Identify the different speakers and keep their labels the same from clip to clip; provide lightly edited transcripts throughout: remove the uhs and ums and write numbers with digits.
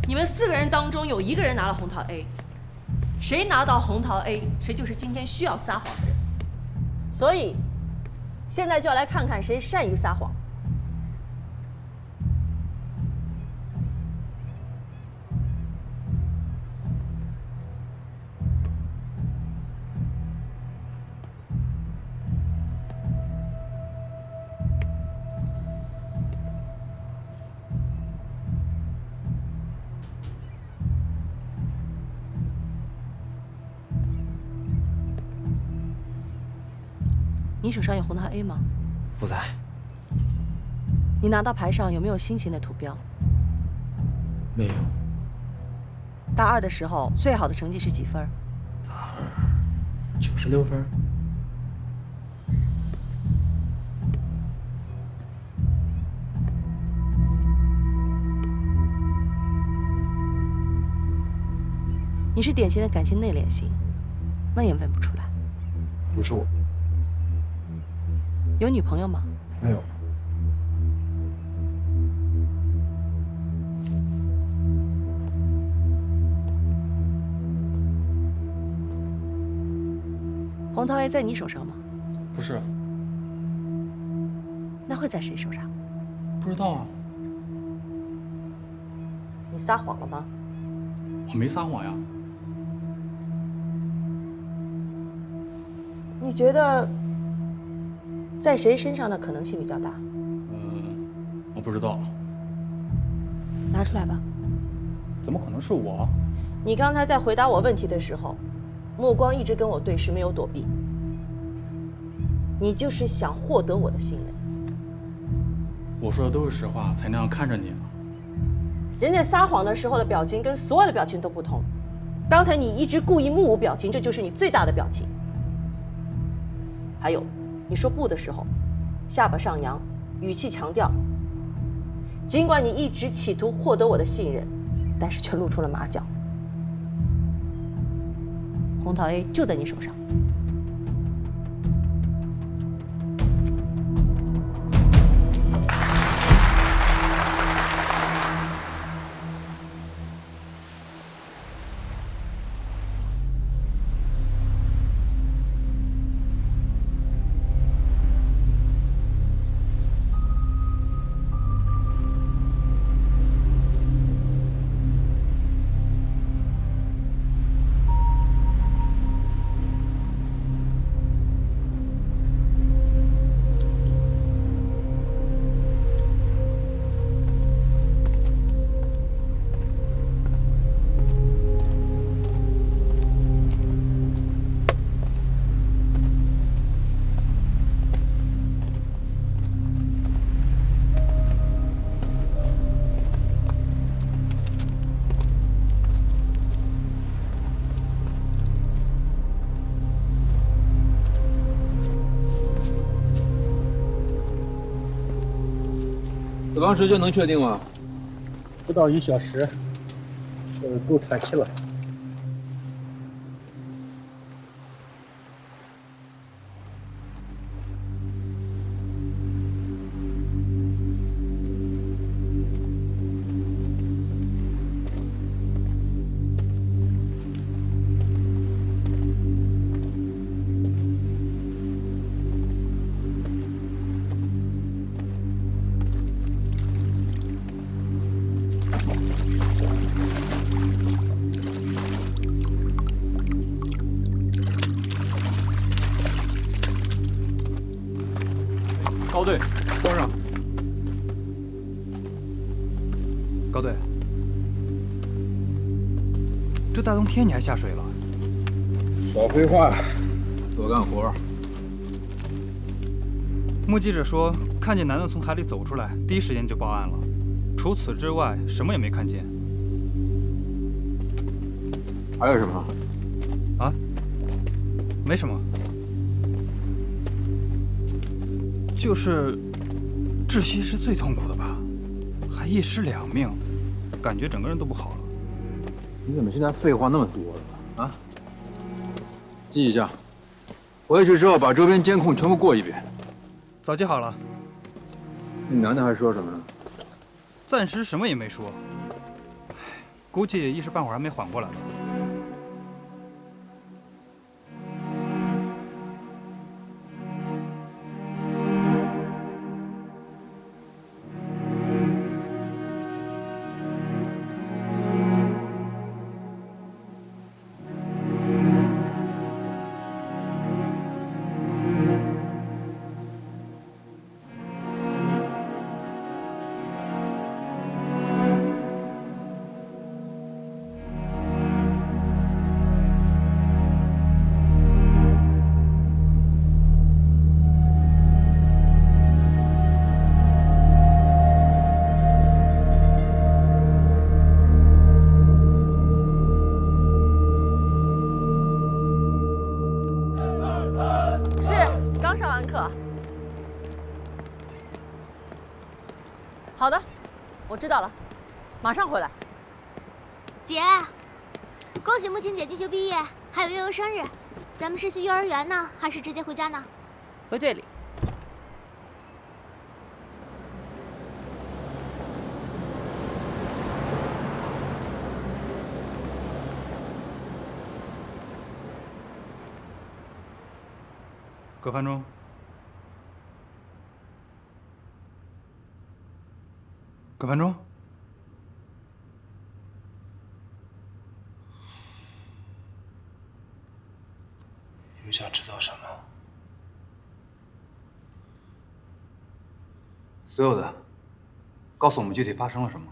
Speaker 1: 你们4个人当中有1个人拿了红桃 A， 谁拿到红桃 A， 谁就是今天需要撒谎的人。所以，现在就要来看看谁善于撒谎。你手上有红桃 A 吗？
Speaker 2: 不在。
Speaker 1: 你拿到牌上有没有心形的图标？
Speaker 2: 没有。
Speaker 1: 大2的时候最好的成绩是几分？
Speaker 2: 大2 96分。
Speaker 1: 你是典型的感情内敛型，问也问不出来。
Speaker 2: 不是我。
Speaker 1: 有女朋友吗？
Speaker 2: 没有。
Speaker 1: 红桃 A 在你手上吗？
Speaker 2: 不是。
Speaker 1: 那会在谁手上？
Speaker 2: 不知道啊。
Speaker 1: 你撒谎了吗？
Speaker 2: 我没撒谎呀。
Speaker 1: 你觉得在谁身上的可能性比较大？
Speaker 2: 我不知道。
Speaker 1: 拿出来吧。
Speaker 2: 怎么可能是我？
Speaker 1: 你刚才在回答我问题的时候，目光一直跟我对视，没有躲避。你就是想获得我的信任。
Speaker 2: 我说的都是实话，才那样看着你啊。
Speaker 1: 人在撒谎的时候的表情跟所有的表情都不同。刚才你一直故意目无表情，这就是你最大的表情。还有，你说不的时候，下巴上扬，语气强调。尽管你一直企图获得我的信任，但是却露出了马脚。红桃 A 就在你手上。
Speaker 3: 死亡时间能确定吗？
Speaker 4: 不到1小时，够喘气了。
Speaker 2: 高队，关上。
Speaker 5: 高队，这大冬天你还下水了？
Speaker 3: 少废话，多干活。
Speaker 5: 目击者说，看见男的从海里走出来，第一时间就报案了。除此之外，什么也没看见。
Speaker 3: 还有什么？
Speaker 5: 啊？没什么。就是窒息是最痛苦的吧？还1尸2命，感觉整个人都不好了。
Speaker 3: 你怎么现在废话那么多了啊？记一下，回去之后把周边监控全部过一遍。
Speaker 5: 早记好了。
Speaker 3: 那男的还说什么呢？
Speaker 5: 暂时什么也没说。估计一时半会儿还没缓过来吧。
Speaker 1: 刚上完课。好的，我知道了，马上回来。
Speaker 6: 姐，恭喜木琴姐进修毕业，还有悠悠生日。咱们是去幼儿园呢，还是直接回家呢？
Speaker 1: 回队里。
Speaker 5: 葛繁中，葛繁中，
Speaker 7: 你们想知道什么？
Speaker 5: 所有的，告诉我们具体发生了什么。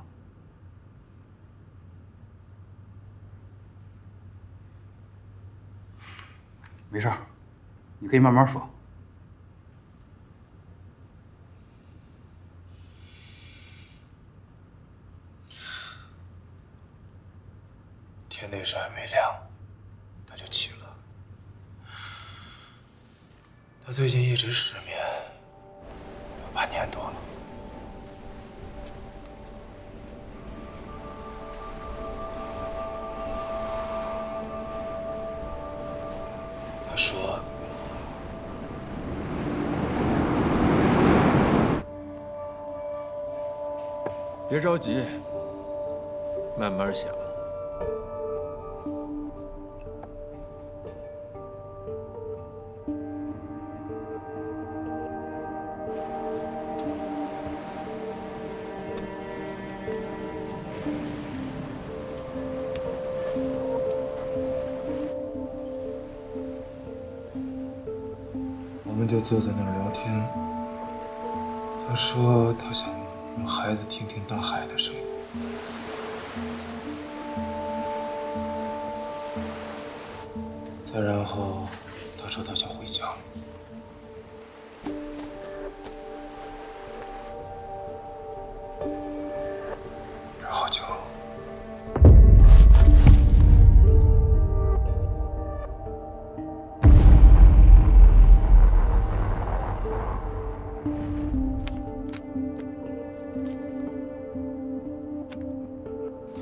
Speaker 5: 没事儿，你可以慢慢说。
Speaker 7: 天那时还没亮，他就起了。他最近一直失眠，有半年多了。他说。
Speaker 3: 别着急，慢慢想。
Speaker 7: 我们就坐在那儿聊天。他说他想让孩子听听大海的声音。再然后，他说他想回家。然后就……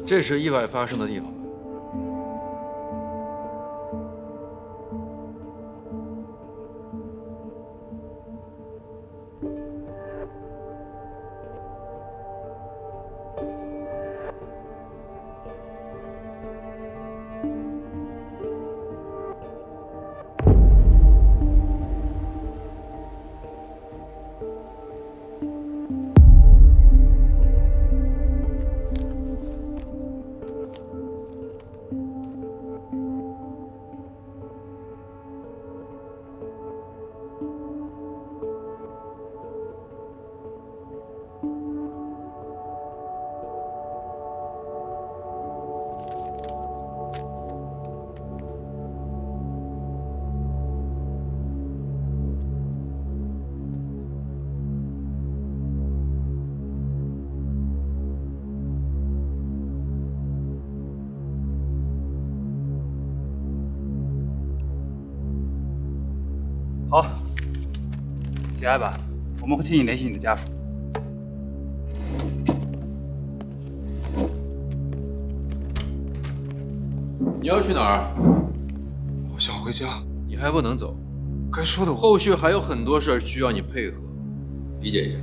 Speaker 3: 这是意外发生的地方吧？
Speaker 5: 好，节哀吧，我们会替你联系你的家属。
Speaker 3: 你要去哪儿？
Speaker 7: 我想回家。
Speaker 3: 你还不能走，
Speaker 7: 该说的我……
Speaker 3: 后续还有很多事儿需要你配合，理解一下。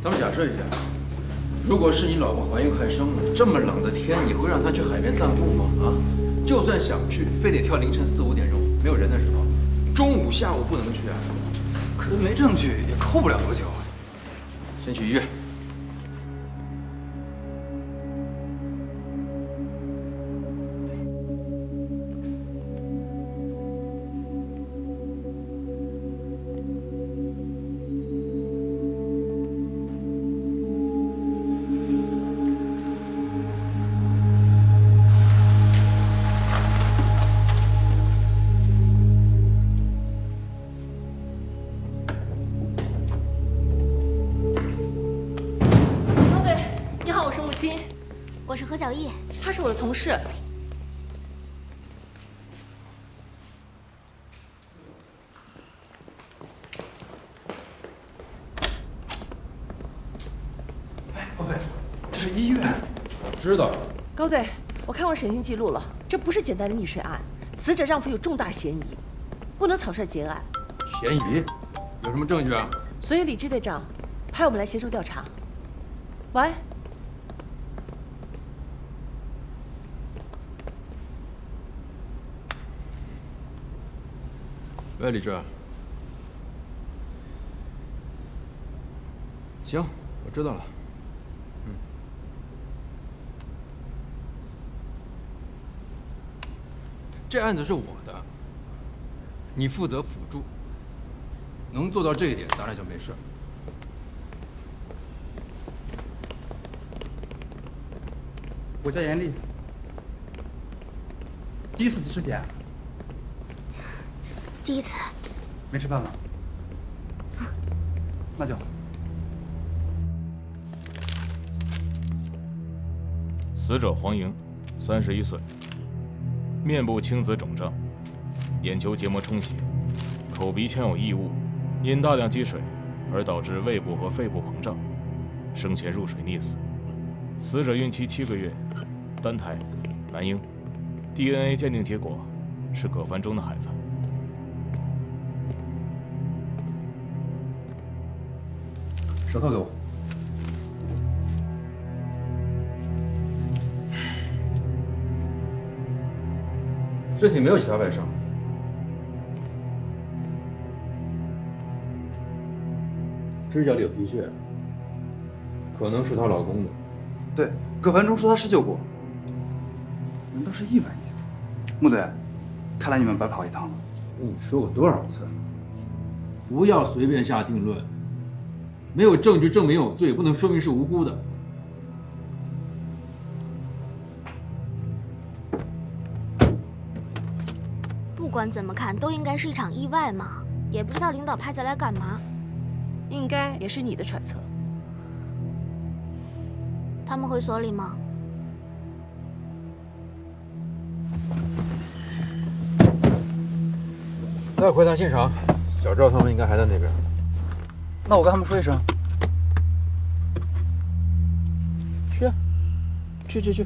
Speaker 3: 咱们假设一下，如果是你老婆怀孕快生了，这么冷的天，你会让她去海边散步吗？啊，就算想去，非得挑凌晨4、5点钟没有人的时候，中午、下午不能去啊。
Speaker 5: 可是没证据，也扣不了多久啊。
Speaker 3: 先去医院。
Speaker 1: 高队，你好，我是木青，
Speaker 6: 我是何小艺。
Speaker 1: 他是我的同事。
Speaker 5: 高队，这是医院。
Speaker 3: 知道。
Speaker 1: 高队，我看过审讯记录了，这不是简单的溺水案，死者丈夫有重大嫌疑，不能草率结案。
Speaker 3: 嫌疑？有什么证据啊？
Speaker 1: 所以李支队长派我们来协助调查。喂。
Speaker 3: 喂，李志。行，我知道了。这案子是我的，你负责辅助。能做到这一点，咱俩就没事。
Speaker 5: 我叫严厉。第一次吃点？
Speaker 6: 第一次。
Speaker 5: 没吃饭吗？那就好。
Speaker 8: 死者黄莹，31岁，面部青紫肿胀，眼球结膜充血，口鼻腔有异物，因大量积水而导致胃部和肺部膨胀，生前入水溺死。死者孕期7个月，单胎，男婴 ，DNA 鉴定结果是葛凡中的孩子。
Speaker 3: 手套给我。身体没有其他外伤。指甲里有皮屑，可能是她老公的。
Speaker 5: 对，葛凡中说他施救过。难道是意外溺死？木队，看来你们白跑一趟了。
Speaker 3: 跟你说过多少次，不要随便下定论。没有证据证明有罪，不能说明是无辜的。
Speaker 6: 不管怎么看，都应该是一场意外嘛。也不知道领导派咱来干嘛。
Speaker 1: 应该也是你的揣测。
Speaker 6: 他们回所里吗？
Speaker 3: 再回趟现场，小赵他们应该还在那边。
Speaker 5: 那我跟他们说一声。
Speaker 3: 去。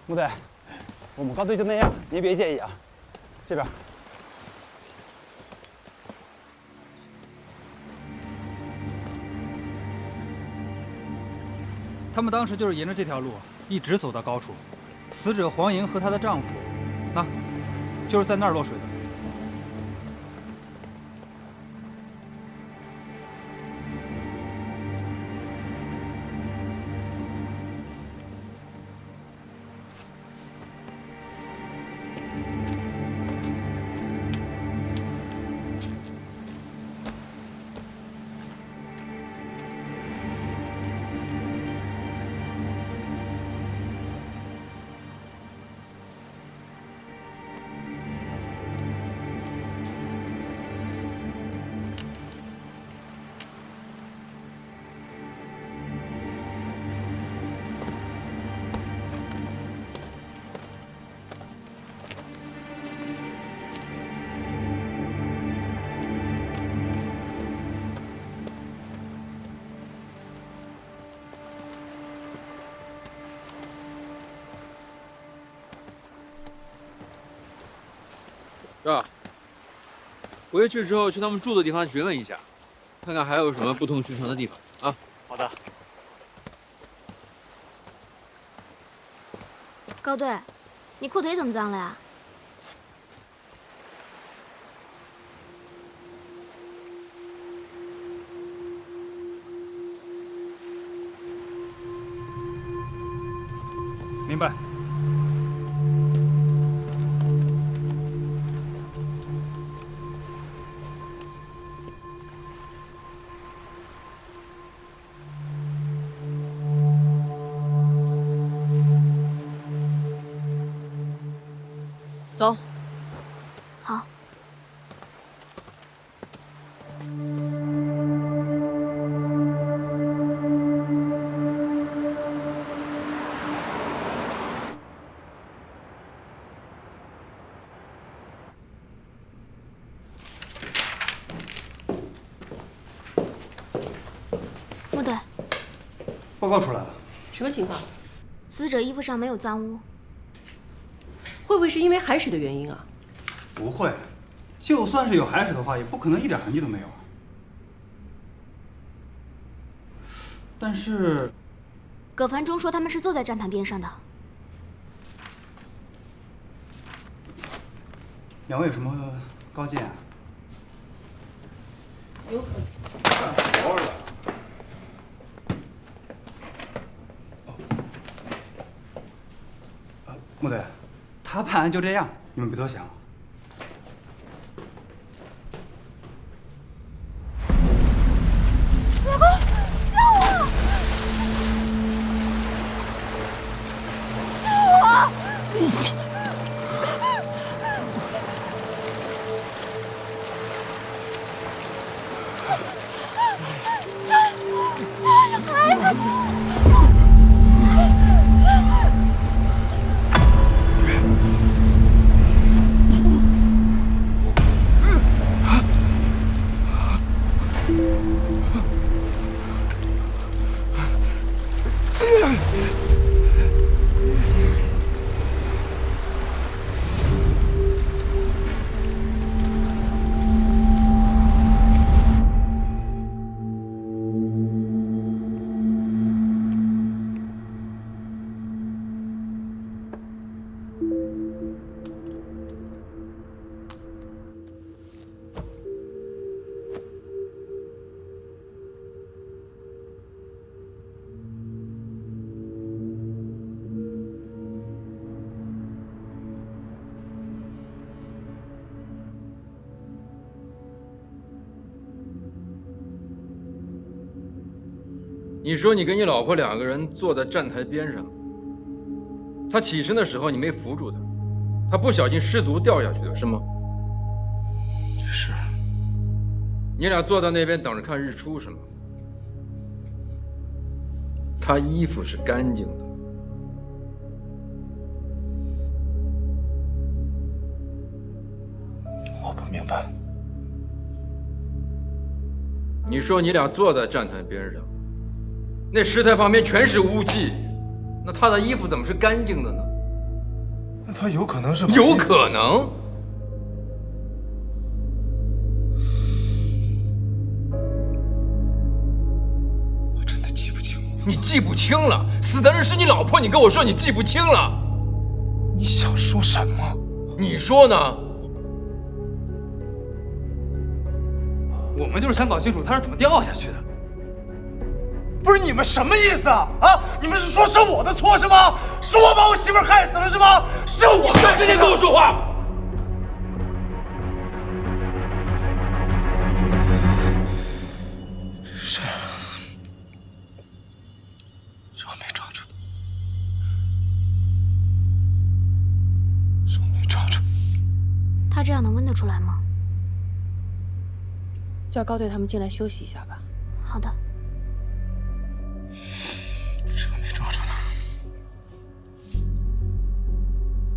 Speaker 5: 木队，我们高队就那样，你别介意啊。这边。他们当时就是沿着这条路一直走到高处，死者黄莹和她的丈夫，就是在那儿落水的。
Speaker 3: 是吧？回去之后去他们住的地方询问一下，看看还有什么不同寻常的地方啊。
Speaker 2: 好的。
Speaker 6: 高队，你裤腿怎么脏了呀？
Speaker 5: 明白。
Speaker 1: 走。
Speaker 6: 好。穆队，
Speaker 5: 报告出来了。
Speaker 1: 什么情况？
Speaker 6: 死者衣服上没有脏污。
Speaker 1: 会不会是因为海水的原因啊？
Speaker 5: 不会，就算是有海水的话，也不可能一点痕迹都没有。但是，
Speaker 6: 葛凡忠说他们是坐在站台边上的。
Speaker 5: 两位有什么高见啊？
Speaker 1: 有可能。
Speaker 5: 干活了。穆队，他判案就这样，你们别多想。
Speaker 6: 老公，救我！救我！这孩子！
Speaker 3: 你说你跟你老婆两个人坐在站台边上，她起身的时候你没扶住她，她不小心失足掉下去的是吗？
Speaker 7: 是。
Speaker 3: 你俩坐在那边等着看日出是吗？她衣服是干净的。
Speaker 7: 我不明白。
Speaker 3: 你说你俩坐在站台边上，那石台旁边全是污迹，那她的衣服怎么是干净的呢？
Speaker 7: 那他有可能是
Speaker 3: 有可能？
Speaker 7: 我真的记不清了。
Speaker 3: 你记不清了？死的人是你老婆，你跟我说你记不清了？
Speaker 7: 你想说什么？
Speaker 3: 你说呢？
Speaker 5: 我们就是想搞清楚他是怎么掉下去的。
Speaker 7: 不是你们什么意思啊？啊！你们是说是我的错是吗？是我把我媳妇儿害死了是吗？是我！
Speaker 3: 你敢直接跟我说话？
Speaker 7: 是我没抓住的，是我没抓住。
Speaker 6: 他这样能闻得出来吗？
Speaker 1: 叫高队他们进来休息一下吧。
Speaker 6: 好的。
Speaker 7: 是我没抓住的。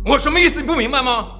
Speaker 3: 我什么意思？你不明白吗？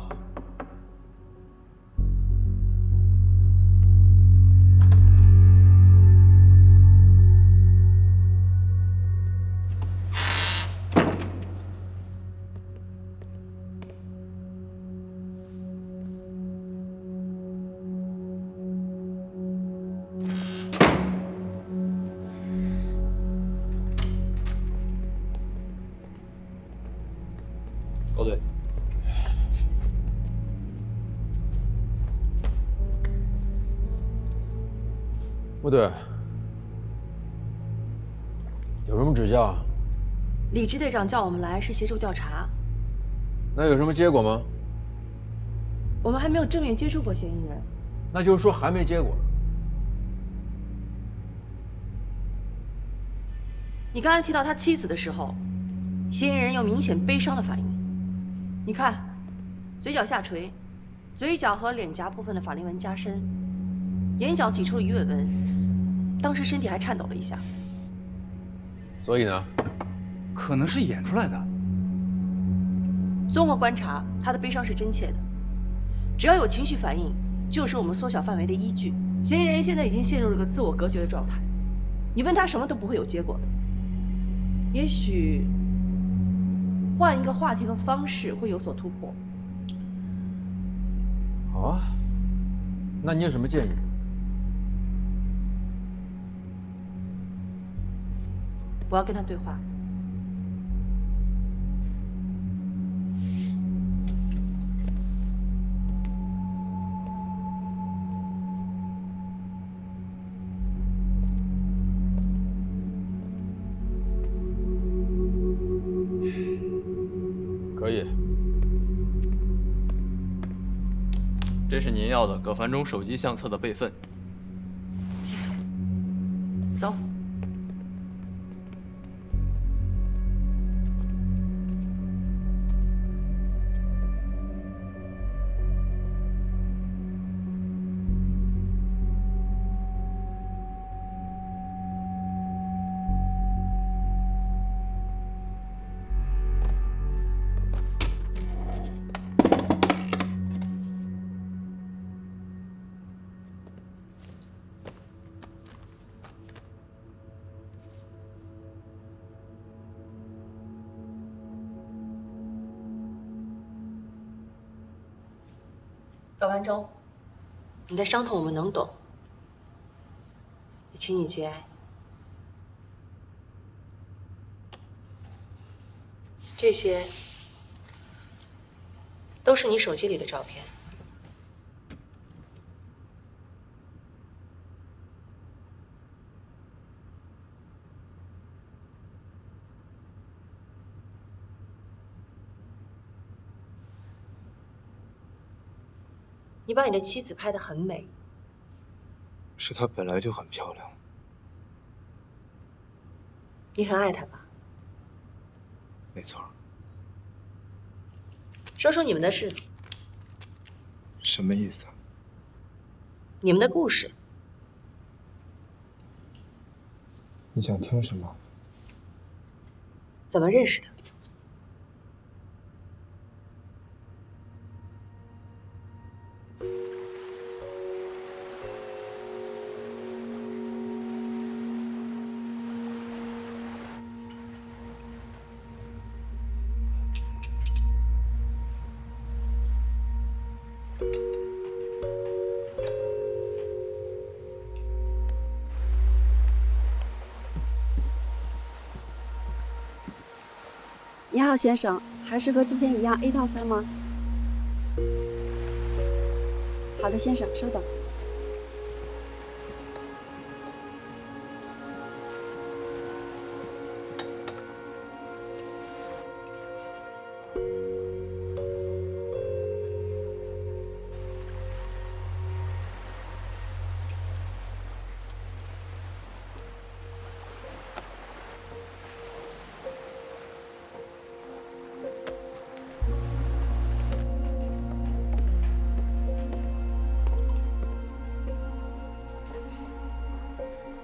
Speaker 9: 部队，有什么指教？
Speaker 1: 李支队长叫我们来是协助调查。
Speaker 9: 那有什么结果吗？
Speaker 1: 我们还没有正面接触过嫌疑人。
Speaker 9: 那就是说还没结果。
Speaker 1: 你刚才提到他妻子的时候，嫌疑人有明显悲伤的反应。你看，嘴角下垂，嘴角和脸颊部分的法令纹加深，眼角挤出了鱼尾纹，当时身体还颤抖了一下。
Speaker 9: 所以呢？
Speaker 5: 可能是演出来的。
Speaker 1: 综合观察，他的悲伤是真切的。只要有情绪反应，就是我们缩小范围的依据。嫌疑人现在已经陷入了个自我隔绝的状态，你问他什么都不会有结果的。也许换一个话题和方式会有所突破。
Speaker 9: 好啊，那你有什么建议？
Speaker 1: 我要跟他对话。
Speaker 9: 可以。
Speaker 10: 这是您要的葛繁中手机相册的备份。
Speaker 1: 谢谢。走。葛繁中，你的伤痛我们能懂，也请你节哀。这些都是你手机里的照片。你把你的妻子拍得很美，
Speaker 7: 是她本来就很漂亮。
Speaker 1: 你很爱她吧？
Speaker 7: 没错。
Speaker 1: 说说你们的事。
Speaker 7: 什么意思啊？
Speaker 1: 你们的故事。
Speaker 7: 你想听什么？
Speaker 1: 怎么认识的？
Speaker 11: 你好，先生，还是和之前一样 A 套餐吗？好的，先生，稍等。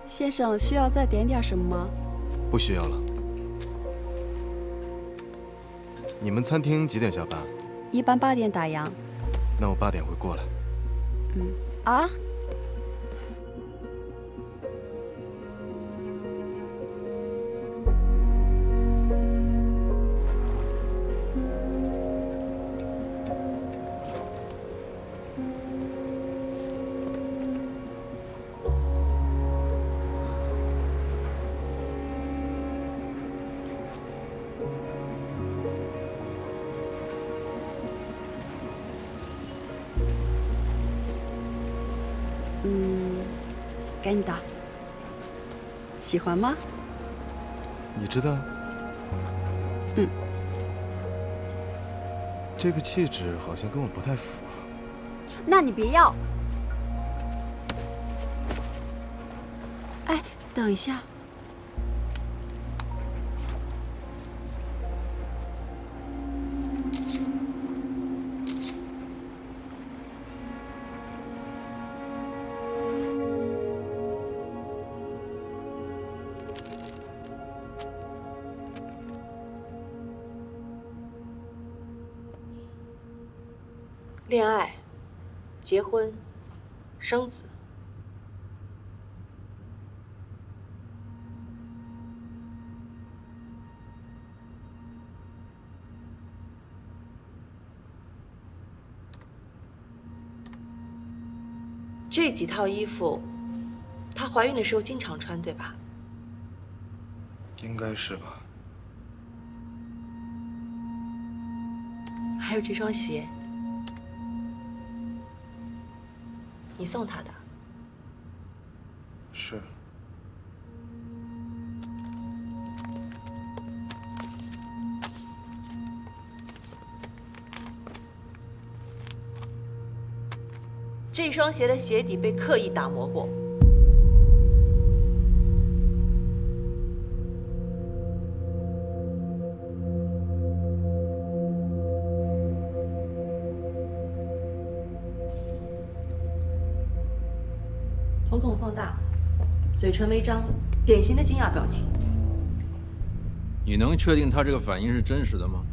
Speaker 11: 先生，需要再点点什么吗？
Speaker 12: 不需要了。你们餐厅几点下班？
Speaker 11: 一般8点打烊。
Speaker 12: 那我8点会过来。
Speaker 11: 啊？给你的，喜欢吗？
Speaker 12: 你知道？
Speaker 11: 嗯。
Speaker 12: 这个气质好像跟我不太符啊。
Speaker 11: 那你别要。哎，等一下。
Speaker 1: 恋爱、结婚、生子，这几套衣服，她怀孕的时候经常穿，对吧？
Speaker 7: 应该是吧。
Speaker 1: 还有这双鞋，你送她的。
Speaker 7: 是。
Speaker 1: 这双鞋的鞋底被刻意打磨过。瞳孔放大，嘴唇微张，典型的惊讶表情。
Speaker 9: 你能确定他这个反应是真实的吗？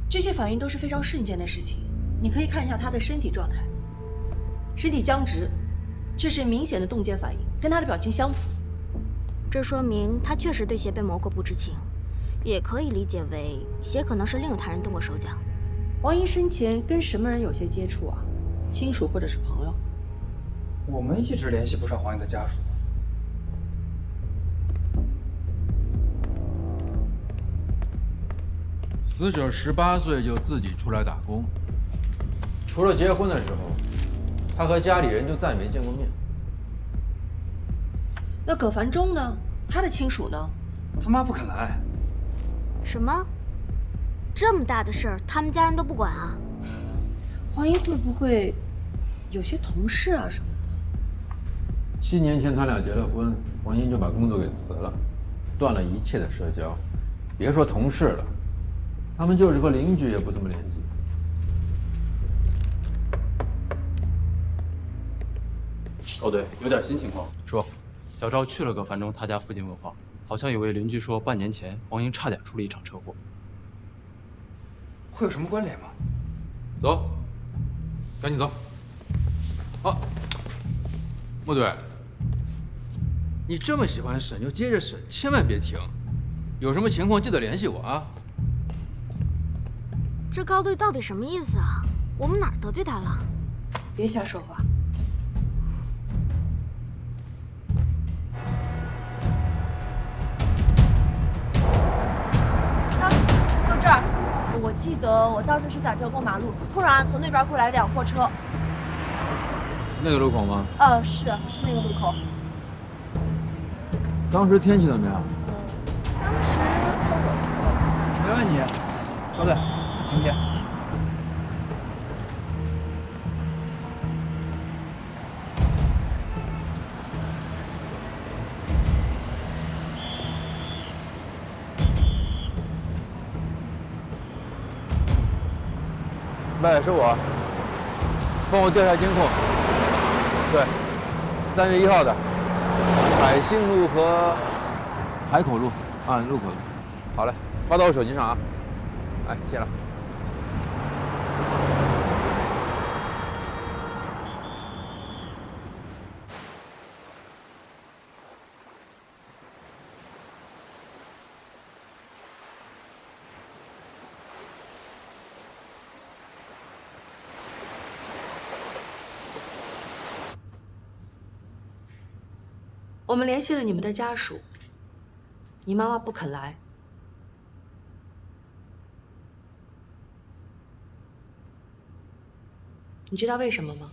Speaker 1: 这些反应都是非常瞬间的事情。你可以看一下他的身体状态，身体僵直，这是明显的冻结反应，跟他的表情相符。
Speaker 6: 这说明他确实对鞋被磨过不知情，也可以理解为鞋可能是另有他人动过手脚。
Speaker 1: 王英生前跟什么人有些接触啊？亲属或者是朋友？
Speaker 5: 我们一直联系不上黄英的家属。
Speaker 9: 死者18岁就自己出来打工，除了结婚的时候，他和家里人就再没见过面。
Speaker 1: 那葛繁中呢？他的亲属呢？
Speaker 5: 他妈不肯来。
Speaker 6: 什么？这么大的事儿，他们家人都不管啊？
Speaker 1: 黄英会不会有些同事啊什么的
Speaker 9: 7年前他俩结了婚，黄英就把工作给辞了，断了一切的社交，别说同事了，他们就是和邻居也不怎么联系。
Speaker 10: 哦对，有点新情况。
Speaker 9: 说，
Speaker 10: 小赵去了葛繁中他家附近问话，好像有位邻居说，半年前黄英差点出了一场车祸。
Speaker 5: 会有什么关联吗？
Speaker 9: 走，赶紧走。好，木队，你这么喜欢审就接着审，千万别停。有什么情况记得联系我啊。
Speaker 6: 这高队到底什么意思啊？我们哪儿得罪他了？
Speaker 1: 别瞎说话。
Speaker 13: 就这儿，我记得我当时是在这过马路，突然从那边过来辆货车。
Speaker 9: 那个路口吗？
Speaker 13: 是那个路口。
Speaker 9: 当时天气怎么样？
Speaker 13: 当时
Speaker 5: 没问题，高队，晴天。
Speaker 9: 喂，是我，帮我调下监控。对，3月1号的，海信路和海口路，路口。好嘞，发到我手机上啊。哎，谢了。
Speaker 1: 我们联系了你们的家属，你妈妈不肯来。你知道为什么吗？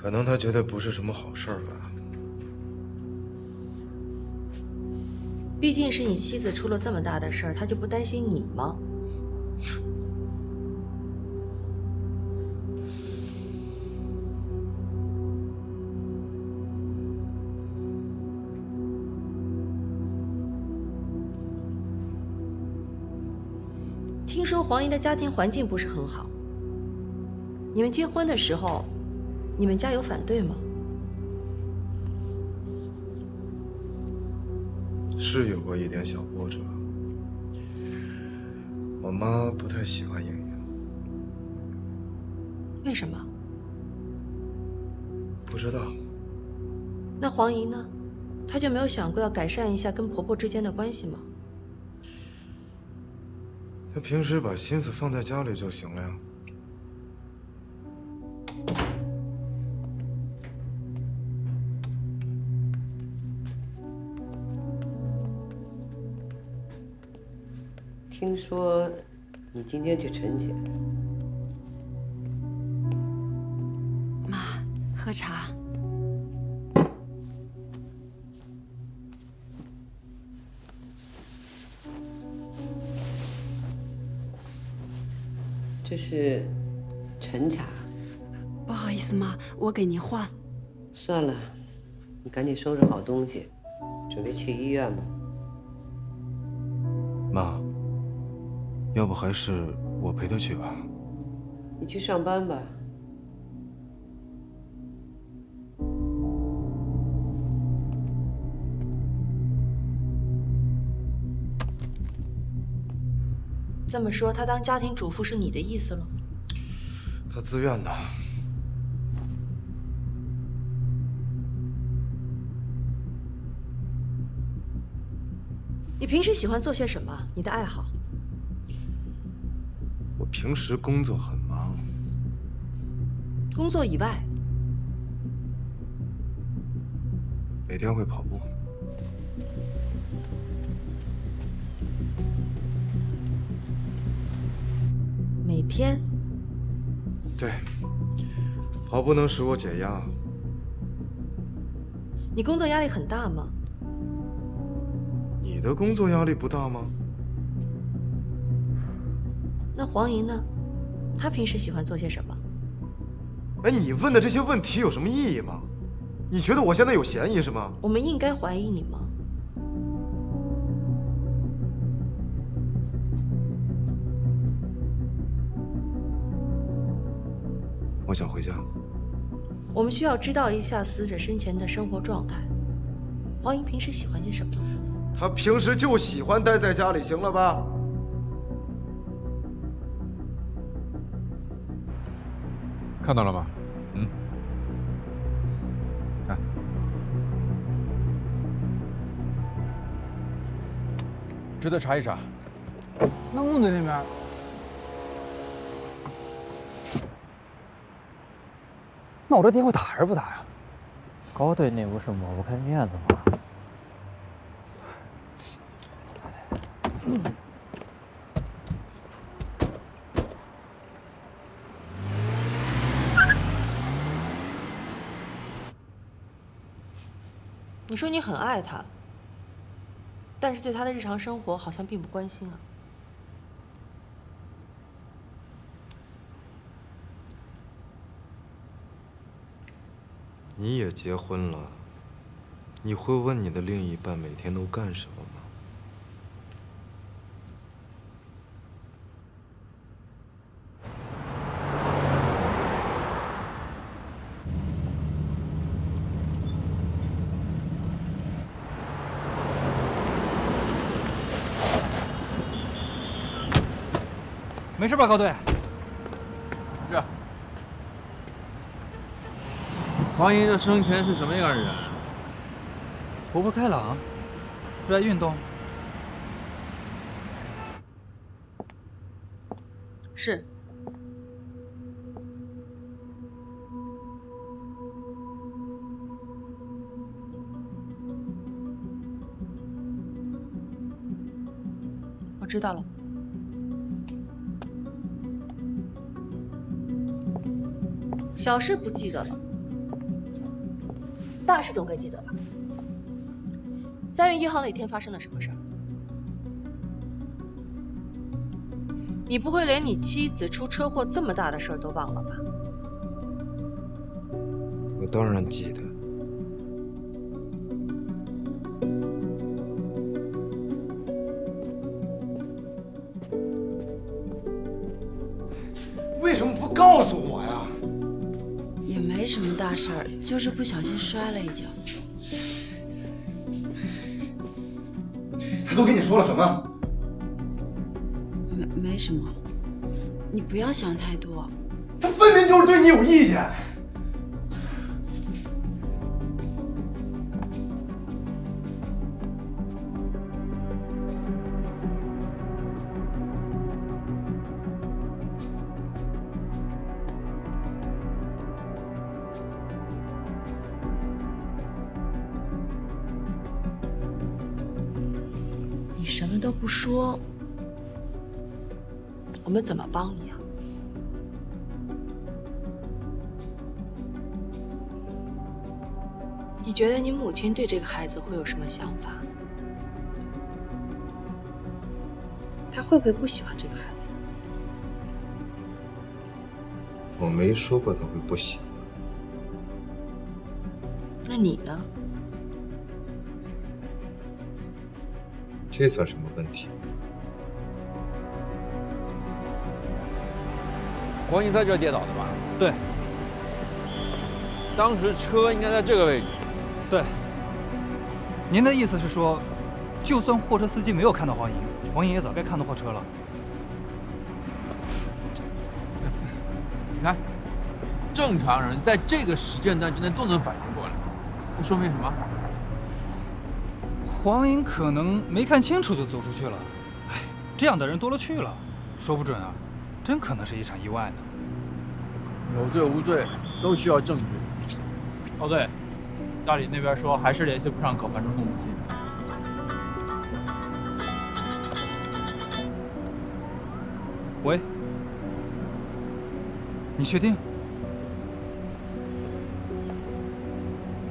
Speaker 7: 可能他觉得不是什么好事儿吧。
Speaker 1: 毕竟是你妻子出了这么大的事儿，他就不担心你吗？听说黄姨的家庭环境不是很好，你们结婚的时候，你们家有反对吗？
Speaker 7: 是有过一点小波折，我妈不太喜欢莹莹。
Speaker 1: 为什么？
Speaker 7: 不知道。
Speaker 1: 那黄姨呢？她就没有想过要改善一下跟婆婆之间的关系吗？
Speaker 7: 她平时把心思放在家里就行了呀。
Speaker 14: 听说你今天去陈姐，
Speaker 11: 妈，喝茶。
Speaker 14: 这是陈茶。
Speaker 11: 不好意思，妈，我给您换。
Speaker 14: 算了，你赶紧收拾好东西，准备去医院吧。
Speaker 12: 妈，要不还是我陪她去吧。
Speaker 14: 你去上班吧。
Speaker 1: 这么说，她当家庭主妇是你的意思了？
Speaker 7: 她自愿的。
Speaker 1: 你平时喜欢做些什么？你的爱好？
Speaker 7: 我平时工作很忙。
Speaker 1: 工作以外？
Speaker 7: 每天会跑步。
Speaker 1: 每天？
Speaker 7: 对，跑步能使我减压。
Speaker 1: 你工作压力很大吗？
Speaker 7: 你的工作压力不大吗？
Speaker 1: 那黄莹呢？她平时喜欢做些什么？
Speaker 7: 哎，你问的这些问题有什么意义吗？你觉得我现在有嫌疑是吗？
Speaker 1: 我们应该怀疑你吗？
Speaker 7: 我想回家。
Speaker 1: 我们需要知道一下死者生前的生活状态。黄莹平时喜欢些什么？
Speaker 7: 她平时就喜欢待在家里，行了吧？
Speaker 9: 看到了吗？看，值得查一查。
Speaker 5: 那木队那边，那我这电话打还是不打呀？
Speaker 15: 高队那不是抹不开面子吗？
Speaker 1: 你说你很爱他，但是对他的日常生活好像并不关心啊。
Speaker 7: 你也结婚了，你会问你的另一半每天都干什么吗？
Speaker 5: 没事吧，高队？
Speaker 9: 是。黄姨这生前是什么样的人？
Speaker 5: 活泼开朗，热爱运动。
Speaker 1: 是。我知道了。小事不记得了，大事总该记得吧？3月1号那天发生了什么事儿？你不会连你妻子出车祸这么大的事儿都忘了吧？
Speaker 7: 我当然记得。
Speaker 16: 为什么不告诉我呀？
Speaker 17: 也没什么大事儿，就是不小心摔了一跤。
Speaker 16: 他都跟你说了什么？
Speaker 17: 没什么，你不要想太多。
Speaker 16: 他分明就是对你有意见。
Speaker 1: 你什么都不说，我们怎么帮你啊？你觉得你母亲对这个孩子会有什么想法？她会不会不喜欢这个孩子？
Speaker 7: 我没说过他会不喜欢。
Speaker 1: 那你呢？
Speaker 7: 这算什么问题？
Speaker 9: 黄英在这跌倒的吧？
Speaker 5: 对。
Speaker 9: 当时车应该在这个位置。
Speaker 5: 对。您的意思是说，就算货车司机没有看到黄英，黄英也早该看到货车了。
Speaker 9: 你看，正常人在这个时间段之内都能反应过来，这说明什么？
Speaker 5: 黄英可能没看清楚就走出去了。哎，这样的人多了去了，说不准啊，真可能是一场意外呢。
Speaker 9: 有罪无罪都需要证据。
Speaker 10: 哦对，家里那边说还是联系不上葛繁中的母亲。
Speaker 5: 喂，你确定？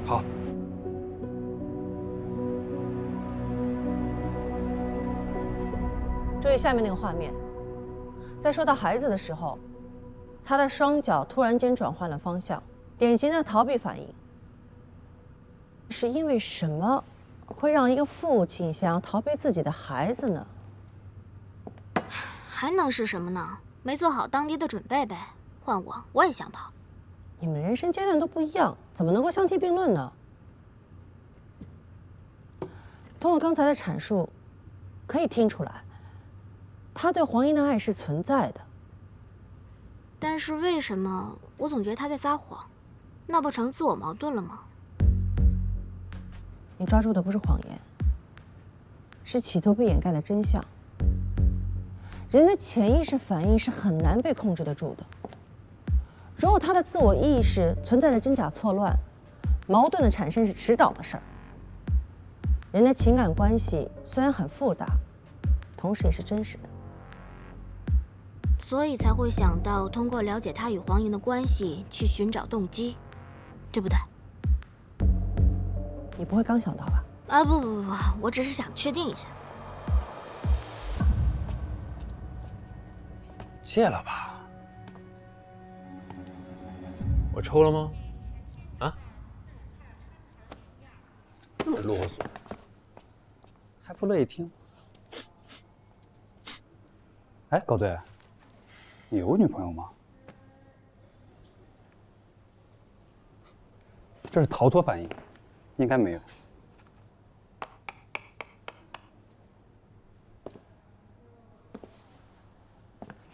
Speaker 5: 好。
Speaker 18: 注意下面那个画面，在说到孩子的时候，他的双脚突然间转换了方向，典型的逃避反应。是因为什么会让一个父亲想要逃避自己的孩子呢？
Speaker 6: 还能是什么呢？没做好当爹的准备呗。换我也想跑。
Speaker 18: 你们人生阶段都不一样，怎么能够相提并论呢？通过刚才的阐述，可以听出来，他对黄英的爱是存在的。
Speaker 6: 但是为什么我总觉得他在撒谎？那不成自我矛盾了吗？
Speaker 18: 你抓住的不是谎言，是企图被掩盖的真相。人的潜意识反应是很难被控制得住的。如果他的自我意识存在着真假错乱，矛盾的产生是迟早的事儿。人的情感关系虽然很复杂，同时也是真实的。
Speaker 6: 所以才会想到通过了解他与黄莹的关系去寻找动机，对不对？
Speaker 18: 你不会刚想到吧？
Speaker 6: 啊不，我只是想确定一下。
Speaker 9: 戒了吧。我抽了吗？啊？这么啰嗦，
Speaker 15: 还不乐意听。哎，高队，你有女朋友吗？这是逃脱反应，应该没有。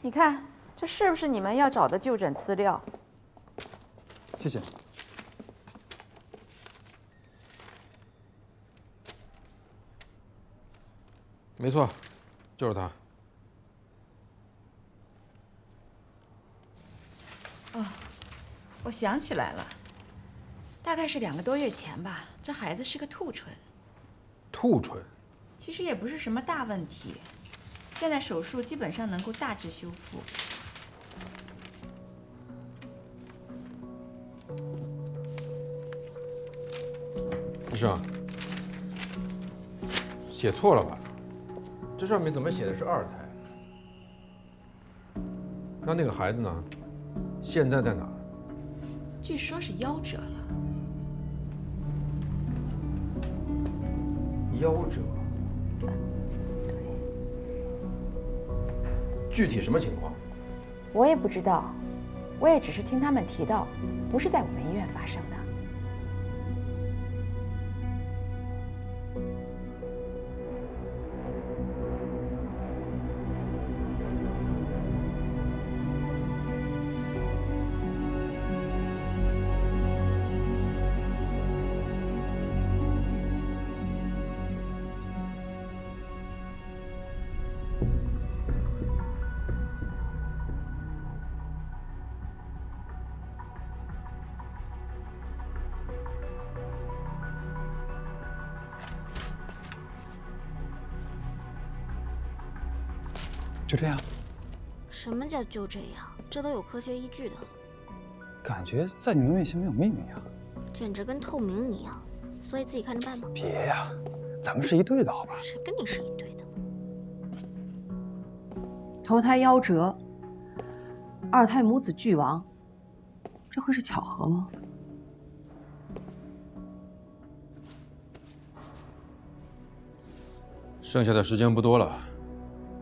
Speaker 19: 你看，这是不是你们要找的就诊资料？
Speaker 5: 谢谢。
Speaker 9: 没错，就是他。
Speaker 19: 哦，我想起来了，大概是2个多月前吧。这孩子是个兔唇。
Speaker 9: 兔唇？
Speaker 19: 其实也不是什么大问题，现在手术基本上能够大致修复。
Speaker 9: 医生，写错了吧？这上面怎么写的是2胎？那个孩子呢？现在在哪儿？
Speaker 19: 据说是夭折了。
Speaker 9: 夭折？具体什么情况？
Speaker 19: 我也不知道，我也只是听他们提到，不是在我们医院发生的。
Speaker 15: 就这样？
Speaker 6: 什么叫就这样？这都有科学依据的。
Speaker 15: 感觉在你们面前没有秘密啊，
Speaker 6: 简直跟透明一样，所以自己看着办吧。
Speaker 15: 别呀，咱们是一对的，好吧？
Speaker 6: 谁跟你是一对的？
Speaker 1: 头胎夭折，2胎母子俱亡，这会是巧合吗？
Speaker 9: 剩下的时间不多了，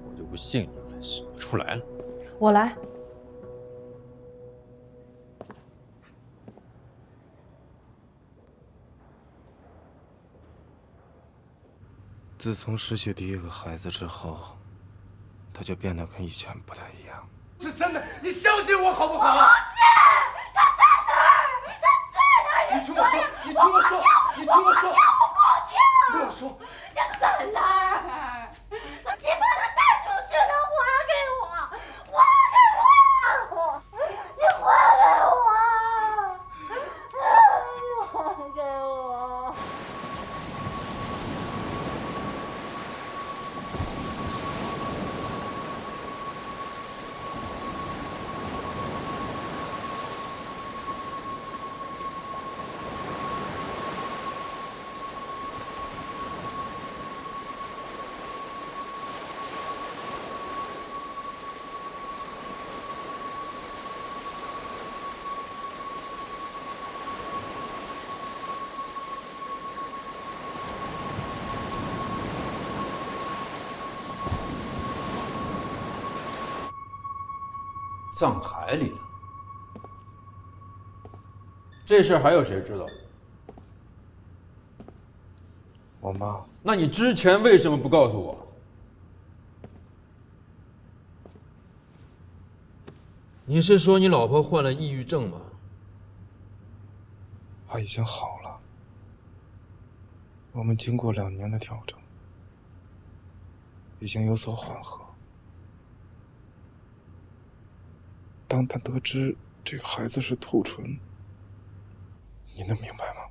Speaker 9: 我就不信你们生不出来了。
Speaker 1: 我来。
Speaker 12: 自从失去第1个孩子之后，他就变得跟以前不太一样。
Speaker 16: 是真的，你相信我好不好？
Speaker 20: 不信，他在哪儿？他在哪儿？
Speaker 16: 你听我说，你听我说，你听我说，
Speaker 20: 我不听。
Speaker 16: 听我说，
Speaker 20: 他在哪儿？你把他带出去了，还给我，还给我，你还给我，你还给我。
Speaker 3: 葬海里了，这事儿还有谁知道？
Speaker 12: 我妈。
Speaker 9: 那你之前为什么不告诉我？
Speaker 3: 你是说你老婆患了抑郁症吗？
Speaker 12: 她已经好了，我们经过2年的调整，已经有所缓和。当他得知这个孩子是兔唇，你能明白吗？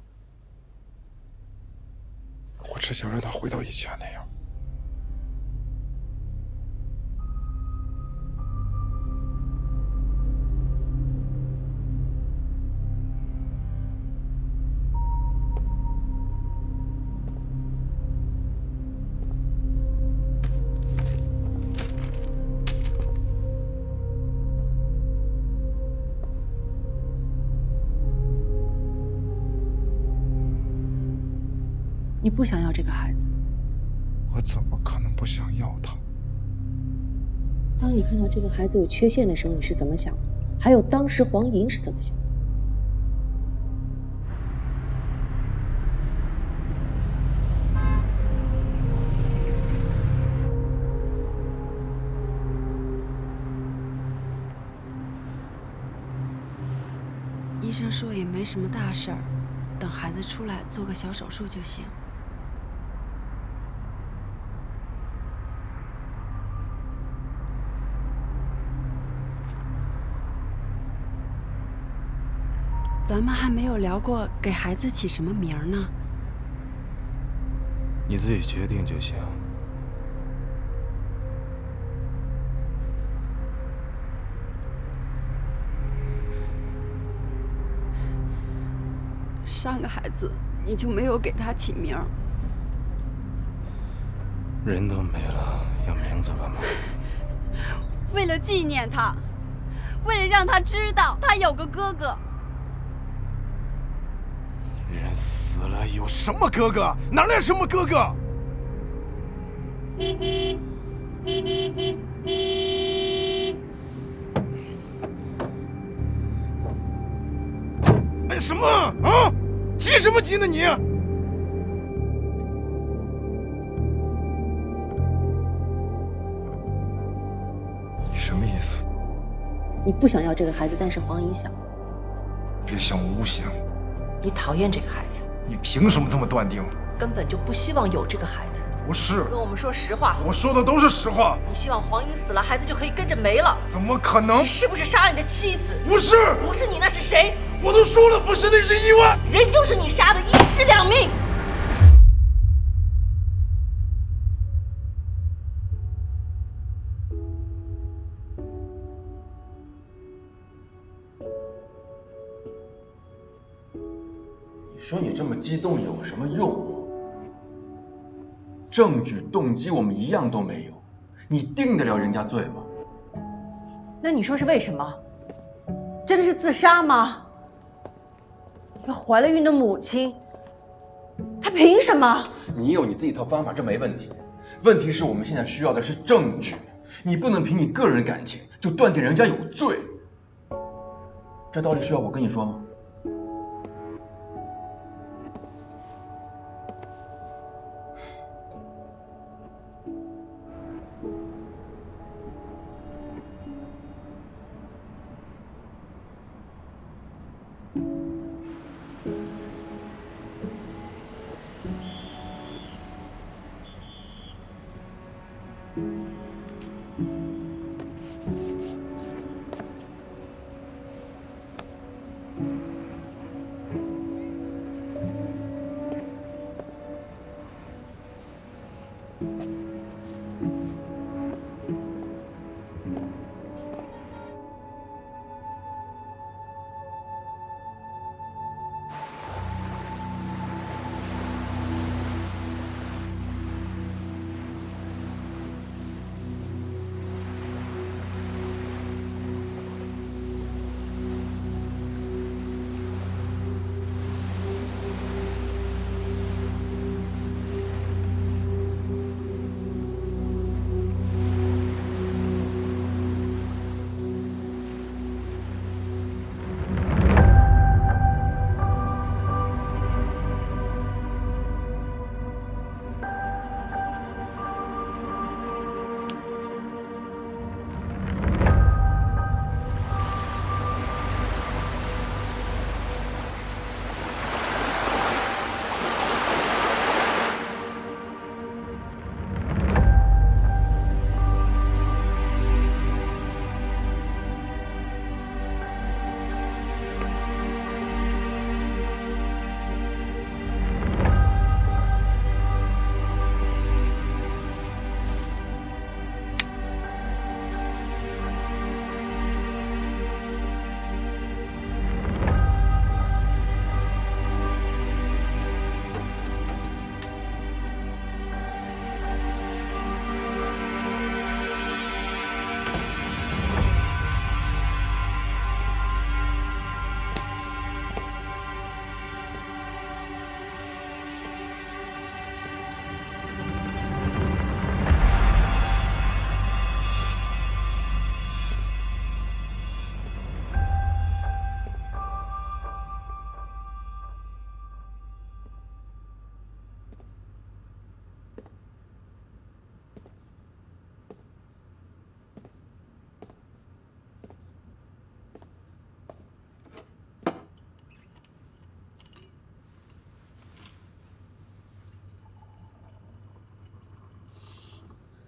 Speaker 12: 我只想让他回到以前那样。
Speaker 1: 你不想要这个孩子？
Speaker 12: 我怎么可能不想要他？
Speaker 1: 当你看到这个孩子有缺陷的时候，你是怎么想的？还有当时黄莹是怎么想的？
Speaker 17: 医生说也没什么大事儿，等孩子出来做个小手术就行。咱们还没有聊过给孩子起什么名儿呢。
Speaker 12: 你自己决定就行。
Speaker 11: 上个孩子
Speaker 17: 你就没有给他起名？
Speaker 12: 人都没了，要名字干嘛？
Speaker 17: 为了纪念他，为了让他知道他有个哥哥。
Speaker 16: 人死了有什么哥哥？哪来什么哥哥？哎，什么啊？急什么急呢你？
Speaker 7: 你什么意思？
Speaker 1: 你不想要这个孩子，但是黄英想。
Speaker 16: 别想诬陷我！
Speaker 1: 你讨厌这个孩子，
Speaker 16: 你凭什么这么断定？
Speaker 1: 根本就不希望有这个孩子。
Speaker 16: 不是，
Speaker 1: 跟我们说实话。
Speaker 16: 我说的都是实话。
Speaker 1: 你希望黄英死了，孩子就可以跟着没了？
Speaker 16: 怎么可能？
Speaker 1: 你是不是杀了你的妻子？
Speaker 16: 不是，
Speaker 1: 不是你，那是谁？
Speaker 16: 我都说了，不是，那是意外。
Speaker 1: 人就是你杀的，一尸两命。
Speaker 3: 你说你这么激动有什么用？证据、动机我们一样都没有，你定得了人家罪吗？
Speaker 1: 那你说是为什么？真的是自杀吗？一个怀了孕的母亲，她凭什么？
Speaker 3: 你有你自己一套方法，这没问题。问题是我们现在需要的是证据，你不能凭你个人感情就断定人家有罪。这道理需要我跟你说吗？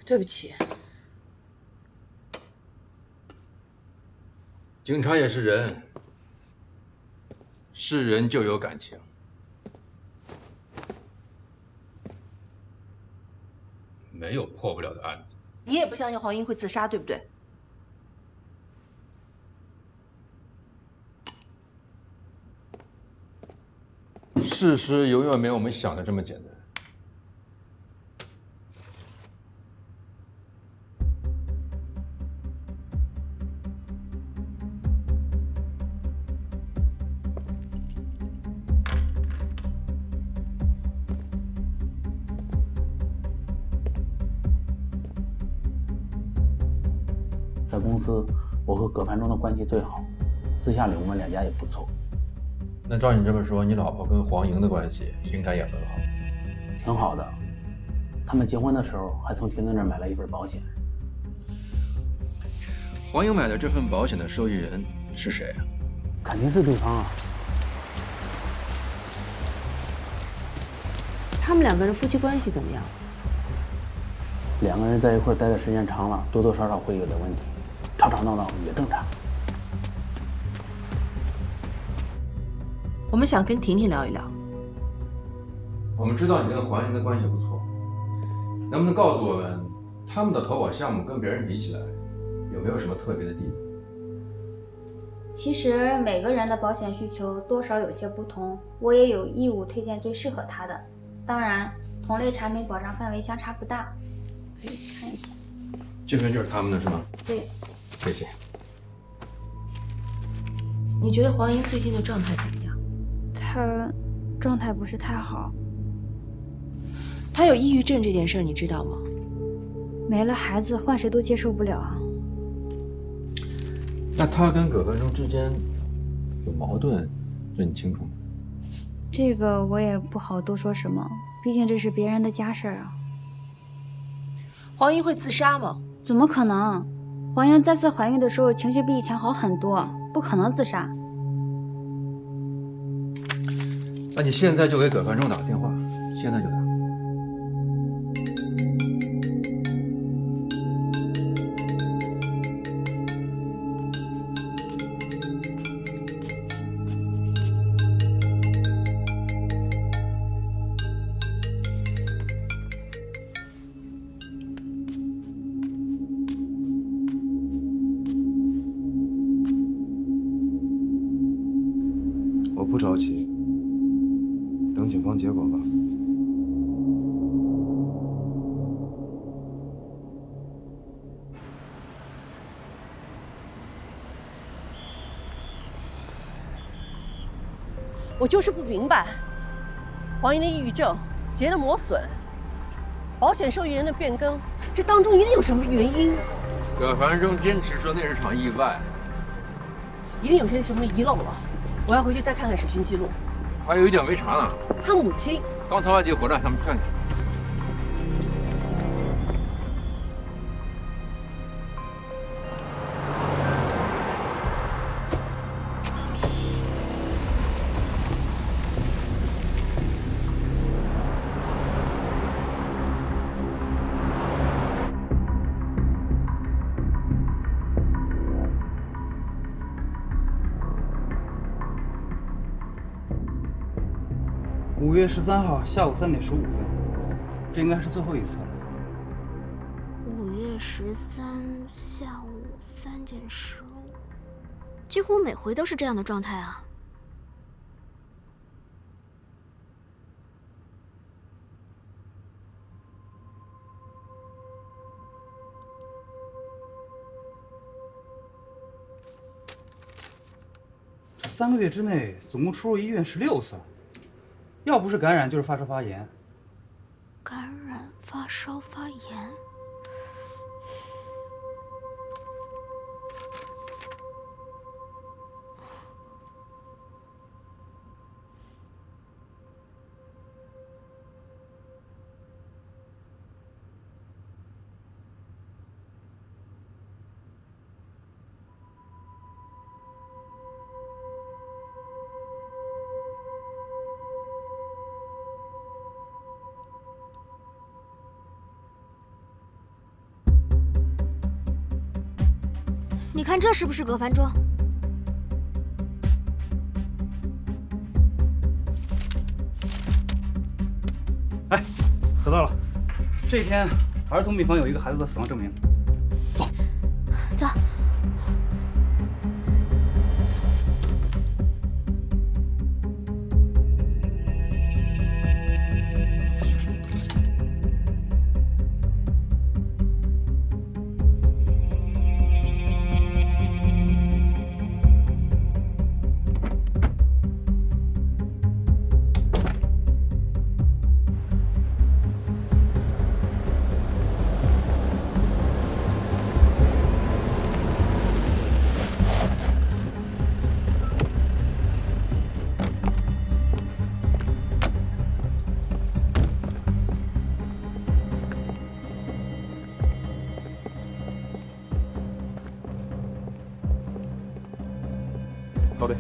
Speaker 1: 对不起。
Speaker 3: 警察也是人，是人就有感情。没有破不了的案子。
Speaker 1: 你也不相信黄英会自杀，对不对？
Speaker 3: 是事实永远没有我们想的这么简单。
Speaker 15: 在公司，我和葛凡忠的关系最好，私下里我们两家也不错。
Speaker 3: 那照你这么说，你老婆跟黄莹的关系应该也很好。
Speaker 15: 挺好的，他们结婚的时候还从婷婷那儿买了一份保险。
Speaker 3: 黄莹买的这份保险的受益人是谁啊？
Speaker 15: 肯定是对方啊。
Speaker 18: 他们两个人夫妻关系怎么样？
Speaker 15: 两个人在一块待的时间长了，多多少少会有点问题，吵吵闹闹也正常。
Speaker 1: 我们想跟婷婷聊一聊。
Speaker 3: 我们知道你跟黄莹的关系不错，能不能告诉我们，他们的投保项目跟别人比起来，有没有什么特别的地方？
Speaker 6: 其实每个人的保险需求多少有些不同，我也有义务推荐最适合他的。当然，同类产品保障范围相差不大，可以看一下。
Speaker 3: 这份就是他们的是吗？
Speaker 6: 对。
Speaker 3: 谢谢。
Speaker 1: 你觉得黄莹最近的状态怎么样？
Speaker 6: 她状态不是太好。
Speaker 1: 她有抑郁症这件事你知道吗？
Speaker 6: 没了孩子，换谁都接受不了啊。
Speaker 3: 那他跟葛凡忠之间有矛盾，这你清楚吗？
Speaker 6: 这个我也不好多说什么，毕竟这是别人的家事啊。
Speaker 1: 黄莹会自杀吗？
Speaker 6: 怎么可能？黄莹再次怀孕的时候情绪比以前好很多，不可能自杀。
Speaker 3: 那你现在就给葛凡忠打个电话，现在就打。
Speaker 12: 我不着急，等警方结果吧。
Speaker 18: 我就是不明白，黄莹的抑郁症、鞋的磨损、保险受益人的变更，这当中一定有什么原因。
Speaker 3: 葛凡忠坚持说那是场意外，
Speaker 18: 一定有些什么遗漏了。我要回去再看看审讯记录。
Speaker 3: 还有一点没查呢。
Speaker 18: 他母亲
Speaker 3: 刚投完结回来，咱们去看看。
Speaker 5: 5月13号下午3点15分，这应该是最后一次了。
Speaker 6: 5月13下午3点15，几乎每回都是这样的状态啊。
Speaker 5: 这3个月之内总共出入医院16次。要不是感染，就是发烧发炎。
Speaker 6: 感染、发烧、发炎。你看这是不是葛凡忠？
Speaker 5: 哎，得到了。这天儿童病房有一个孩子的死亡证明。走。
Speaker 6: 走。
Speaker 9: 到队。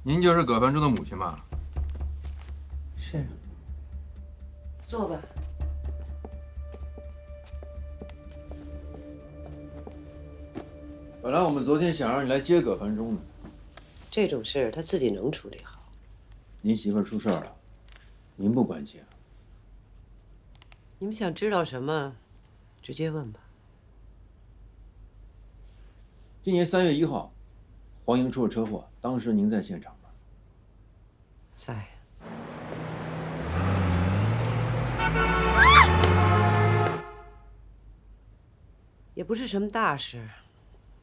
Speaker 3: 您就是葛凡中的母亲吧？
Speaker 14: 是。坐吧。
Speaker 3: 本来我们昨天想让你来接葛凡中的，
Speaker 14: 这种事儿他自己能处理好。
Speaker 3: 您媳妇儿出事儿了，您不关心啊？
Speaker 14: 你们想知道什么，直接问吧。
Speaker 3: 今年3月1号，黄莹出了车祸，当时您在现场吗？
Speaker 14: 在。也不是什么大事，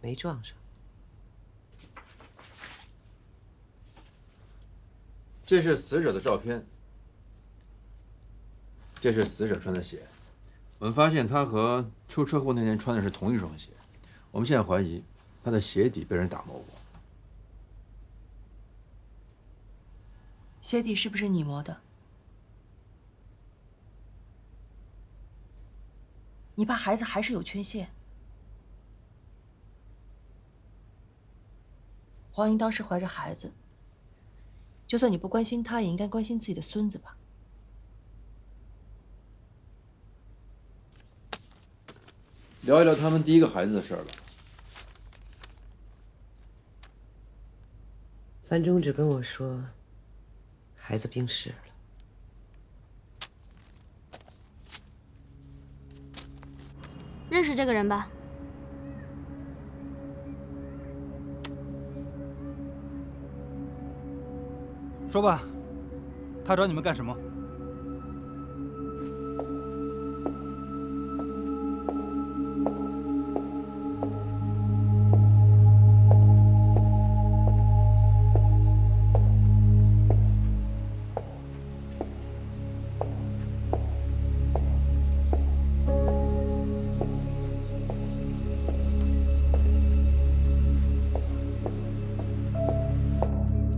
Speaker 14: 没撞上。
Speaker 3: 这是死者的照片，这是死者穿的鞋。我们发现他和出车祸那天穿的是同一双鞋。我们现在怀疑他的鞋底被人打磨过。
Speaker 1: 鞋底是不是你磨的？你怕孩子还是有缺陷？黄莹当时怀着孩子，就算你不关心她，也应该关心自己的孙子吧？
Speaker 3: 聊一聊他们第一个孩子的事儿吧。
Speaker 14: 范中只跟我说，孩子病逝了。
Speaker 21: 认识这个人吧？
Speaker 5: 说吧，他找你们干什么？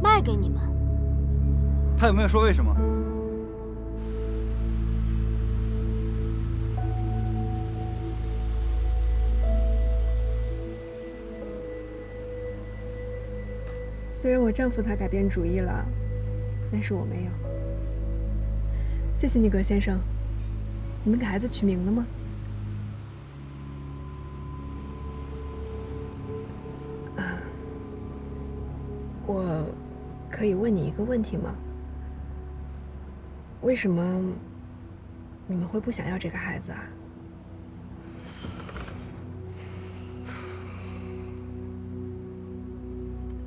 Speaker 21: 卖给你们。
Speaker 5: 他有没有说为什么？
Speaker 11: 虽然我丈夫他改变主意了，但是我没有。谢谢你，葛先生。你们给孩子取名了吗？啊，我可以问你一个问题吗？为什么你们会不想要这个孩子啊？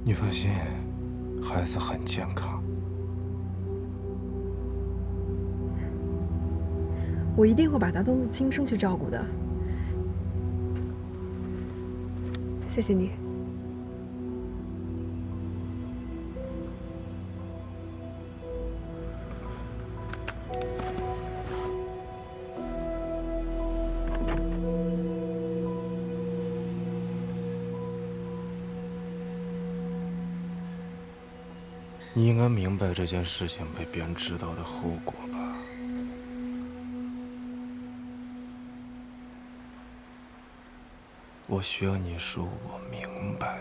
Speaker 12: 你放心，孩子很健康。
Speaker 11: 我一定会把他当做亲生去照顾的。谢谢你。
Speaker 12: 你应该明白这件事情被别人知道的后果吧？我需要你说我明白。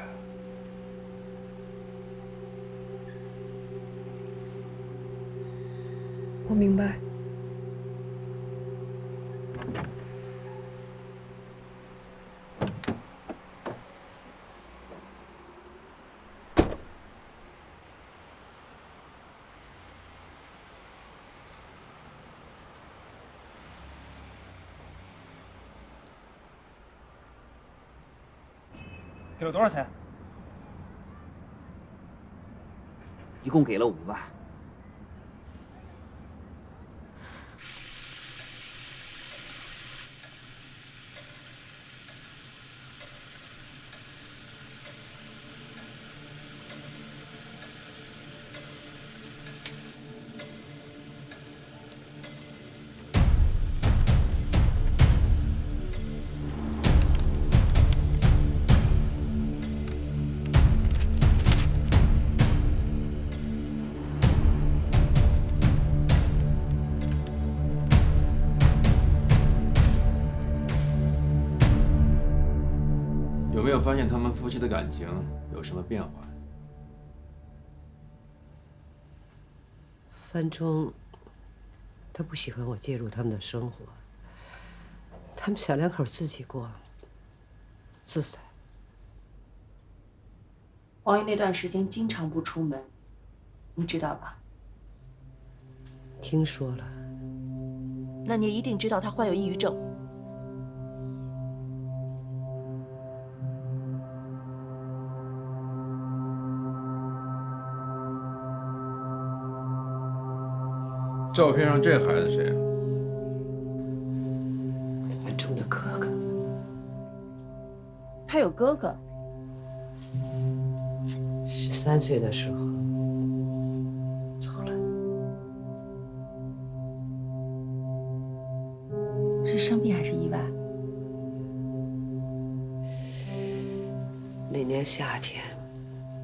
Speaker 11: 我明白。
Speaker 5: 给了多少钱？
Speaker 22: 一共给了5万。
Speaker 3: 有发现他们夫妻的感情有什么变化？
Speaker 14: 范仲，他不喜欢我介入他们的生活，他们小两口自己过，自在。
Speaker 1: 王姨那段时间经常不出门，你知道吧？
Speaker 14: 听说了。
Speaker 1: 那你也一定知道她患有抑郁症。
Speaker 3: 照片上这孩子谁啊？
Speaker 14: 范仲的哥哥。
Speaker 1: 他有哥哥。
Speaker 14: 13岁的时候走了。
Speaker 1: 是生病还是意外？
Speaker 14: 那年夏天，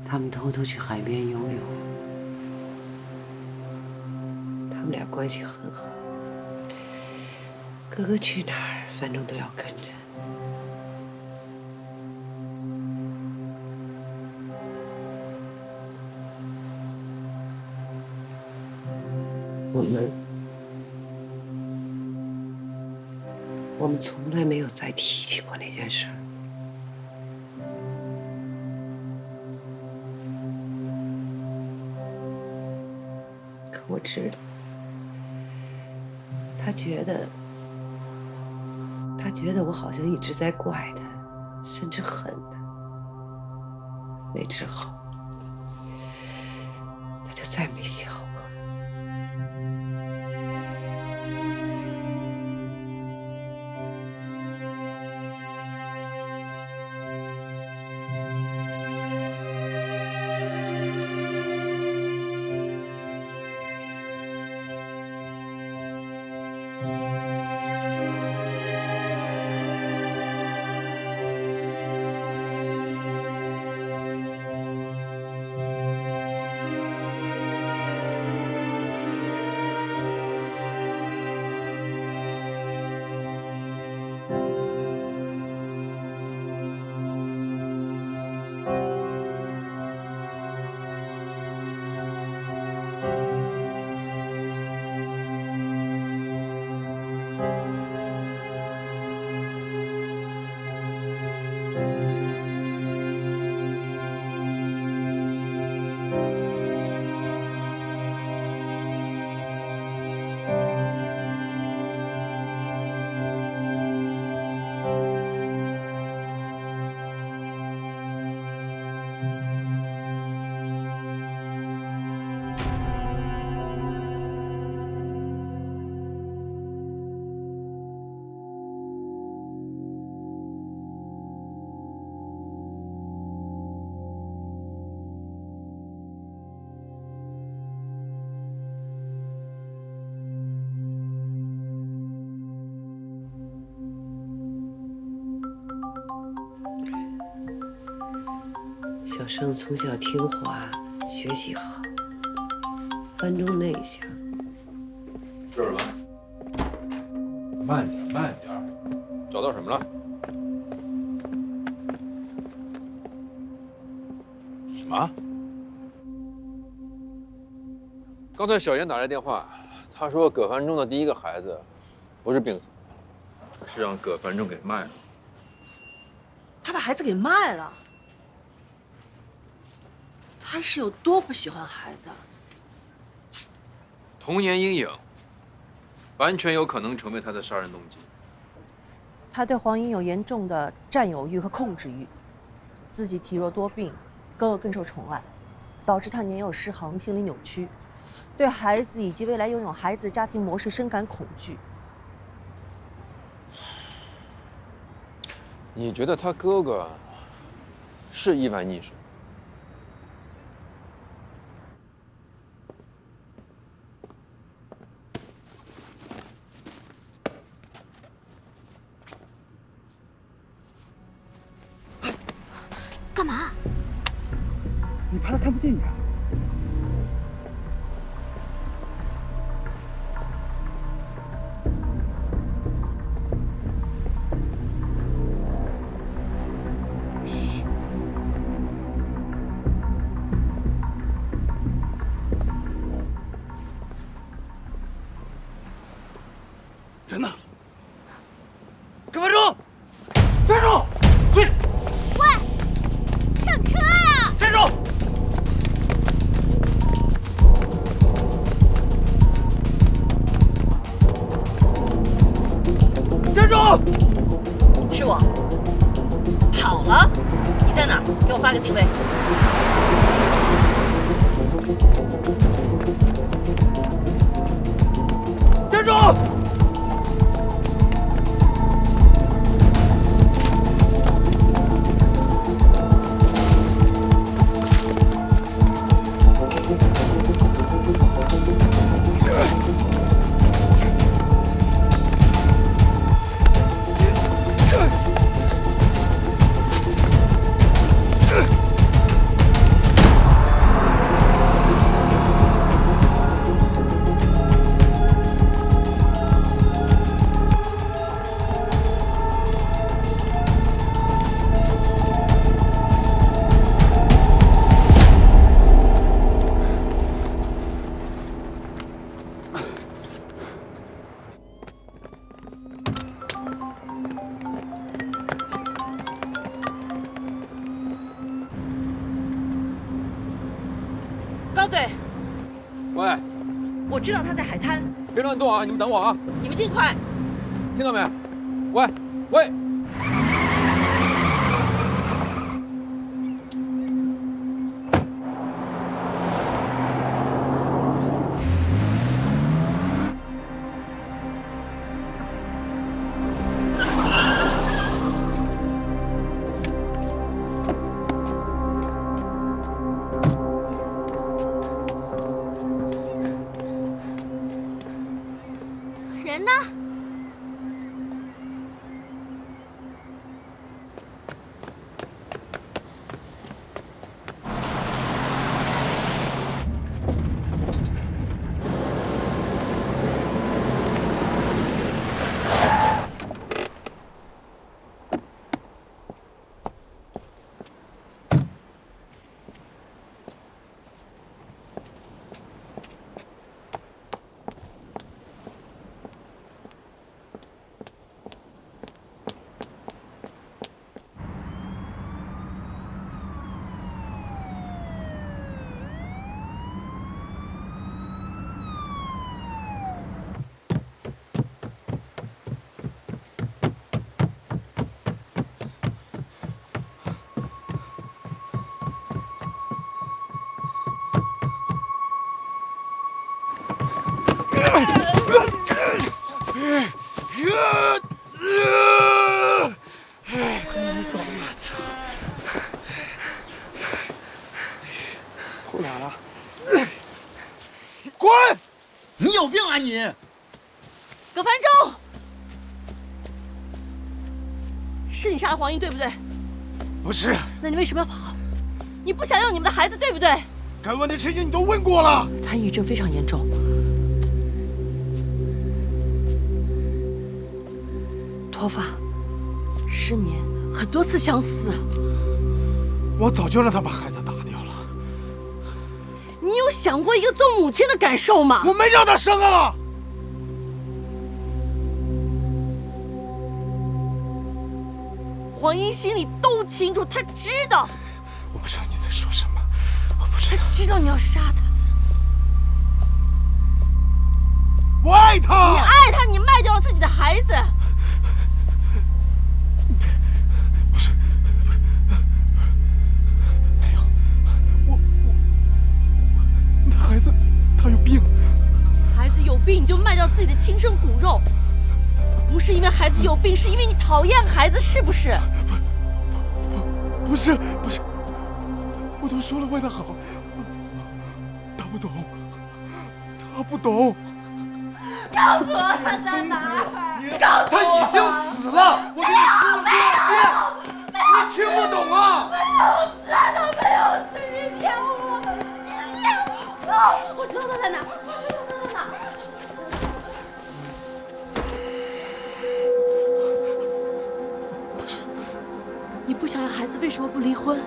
Speaker 14: 他们偷偷去海边游泳。他们俩关系很好，哥哥去哪儿，范仲都要跟着。我们从来没有再提起过那件事儿。可我知道。他觉得我好像一直在怪他，甚至恨他。那之后，他就再没笑过。小生从小听话，学习好，范仲内向。
Speaker 3: 这儿来，慢点，慢点。找到什么了？什么？刚才小严打来电话，他说葛繁中的第一个孩子不是病死的，是让葛繁中给卖了。
Speaker 1: 他把孩子给卖了。他是有多不喜欢孩子啊？
Speaker 3: 童年阴影，完全有可能成为他的杀人动机。
Speaker 1: 他对黄英有严重的占有欲和控制欲，自己体弱多病，哥哥更受宠爱，导致他年幼失衡，心理扭曲，对孩子以及未来拥有孩子的家庭模式深感恐惧。
Speaker 3: 你觉得他哥哥是意外溺水？
Speaker 21: 干嘛？
Speaker 5: 你怕他看不见你啊？嘘。
Speaker 16: 人呢？
Speaker 4: 葛繁中，站住！对，
Speaker 21: 喂，上车呀！
Speaker 4: 站住！站住！
Speaker 1: 是我。跑了？你在哪儿？给我发个定位。
Speaker 4: 站住！
Speaker 1: 高队，
Speaker 9: 喂，
Speaker 1: 我知道他在海滩，
Speaker 9: 别乱动啊！你们等我啊！
Speaker 1: 你们尽快。
Speaker 9: 听到没？喂，喂。
Speaker 21: 人呢？
Speaker 16: 哭哪了？
Speaker 4: 滚！你有病啊你！
Speaker 1: 葛繁中，是你杀了黄英对不对？
Speaker 16: 不是。
Speaker 1: 那你为什么要跑？你不想要你们的孩子对不对？
Speaker 16: 该问的事情你都问过了。
Speaker 1: 他抑郁症非常严重，脱发、失眠，很多次想死。
Speaker 16: 我早就让他把孩子打掉了。
Speaker 1: 你有想过一个做母亲的感受吗？
Speaker 16: 我没让他生啊！
Speaker 1: 黄英心里都清楚，他知道。
Speaker 16: 我不知道你在说什么，我不知道。
Speaker 1: 他知道你要杀他。
Speaker 16: 我爱他。
Speaker 1: 你爱他，你卖掉了自己的孩子。
Speaker 16: 不是，没有，我，那孩子他有病。
Speaker 1: 孩子有病你就卖掉自己的亲生骨肉，不是因为孩子有病，是因为你讨厌孩子，是不是？
Speaker 16: 不是，我都说了为他好，他不懂，他不懂。
Speaker 20: 告诉我他在哪儿！告诉我
Speaker 16: 他已经死了，我跟你说了多少遍，你听不懂啊！
Speaker 20: 没有死，他没有死，你骗我，你骗我！我知道他在哪儿，我知道他在哪儿。
Speaker 16: 不是，
Speaker 1: 你不想要孩子，为什么不离婚？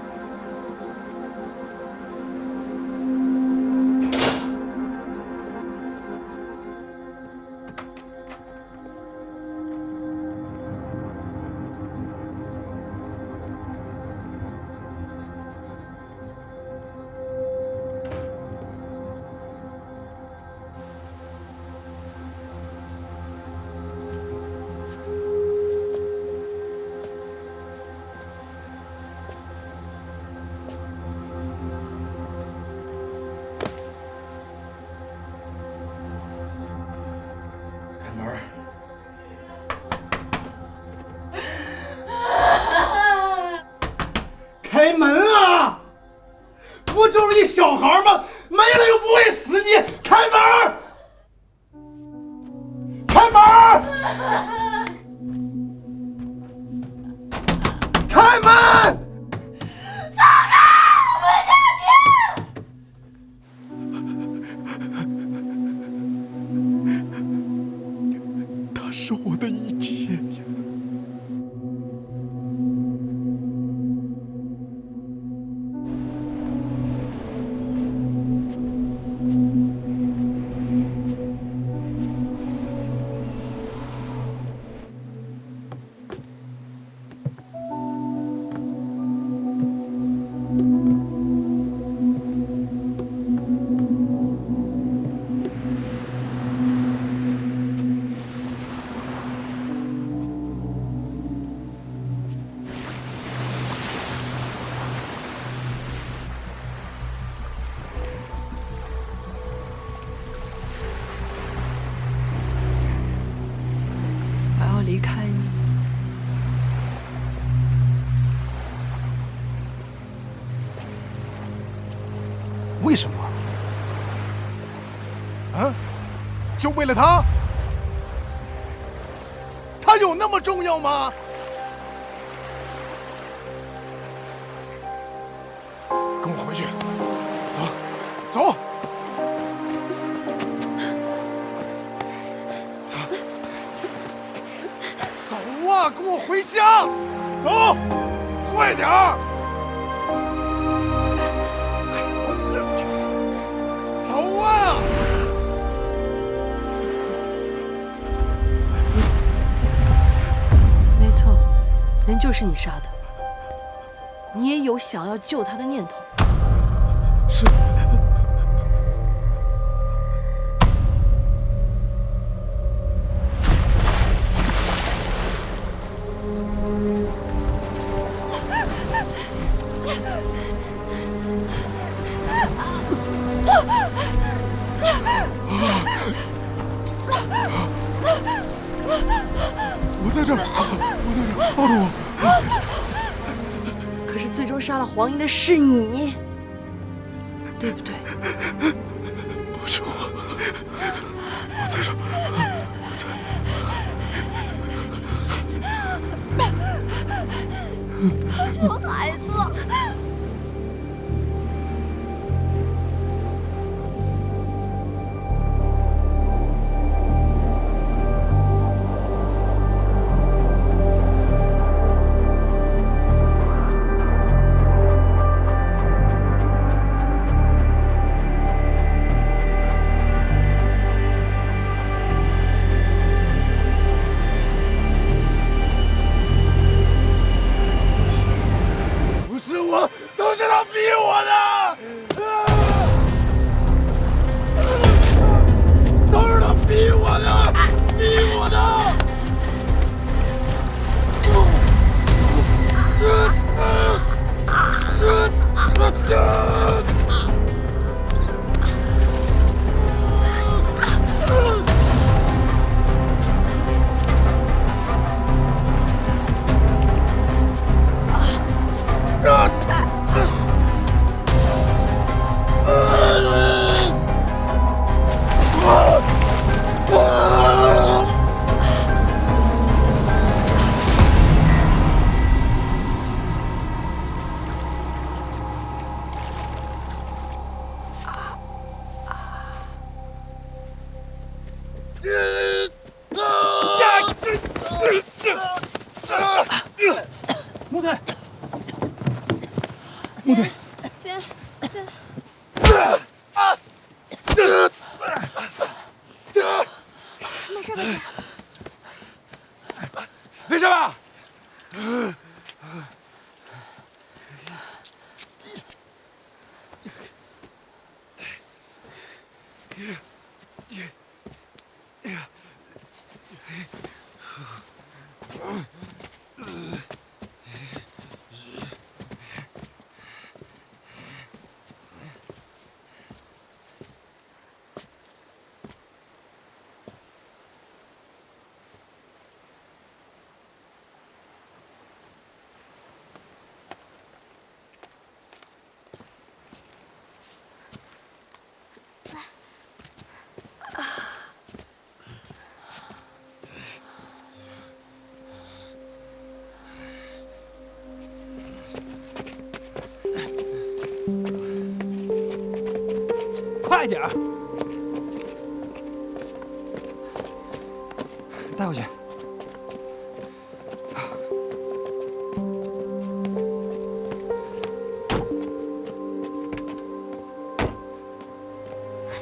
Speaker 16: 门。开门啊！不就是一小孩吗？没了又不会死，你开门！开门！开门！
Speaker 20: 走开！我不想
Speaker 16: 听。他是我的一切呀。
Speaker 11: 离开你。
Speaker 16: 为什么？啊？就为了他？他有那么重要吗？跟我回去，走，走。跟我回家，走，快点儿！走啊！
Speaker 1: 没错，人就是你杀的，你也有想要救他的念头。
Speaker 16: 是。我在这儿，抱着我。
Speaker 1: 可是最终杀了黄英的是你，对不对？
Speaker 16: 不是我在这儿，
Speaker 20: 救孩子！
Speaker 16: 都是他逼我的，都是他逼我的，逼我的。
Speaker 5: 木队，木队，
Speaker 21: 姐，没事没事，
Speaker 16: 没事吧？
Speaker 5: 大一点，带回去。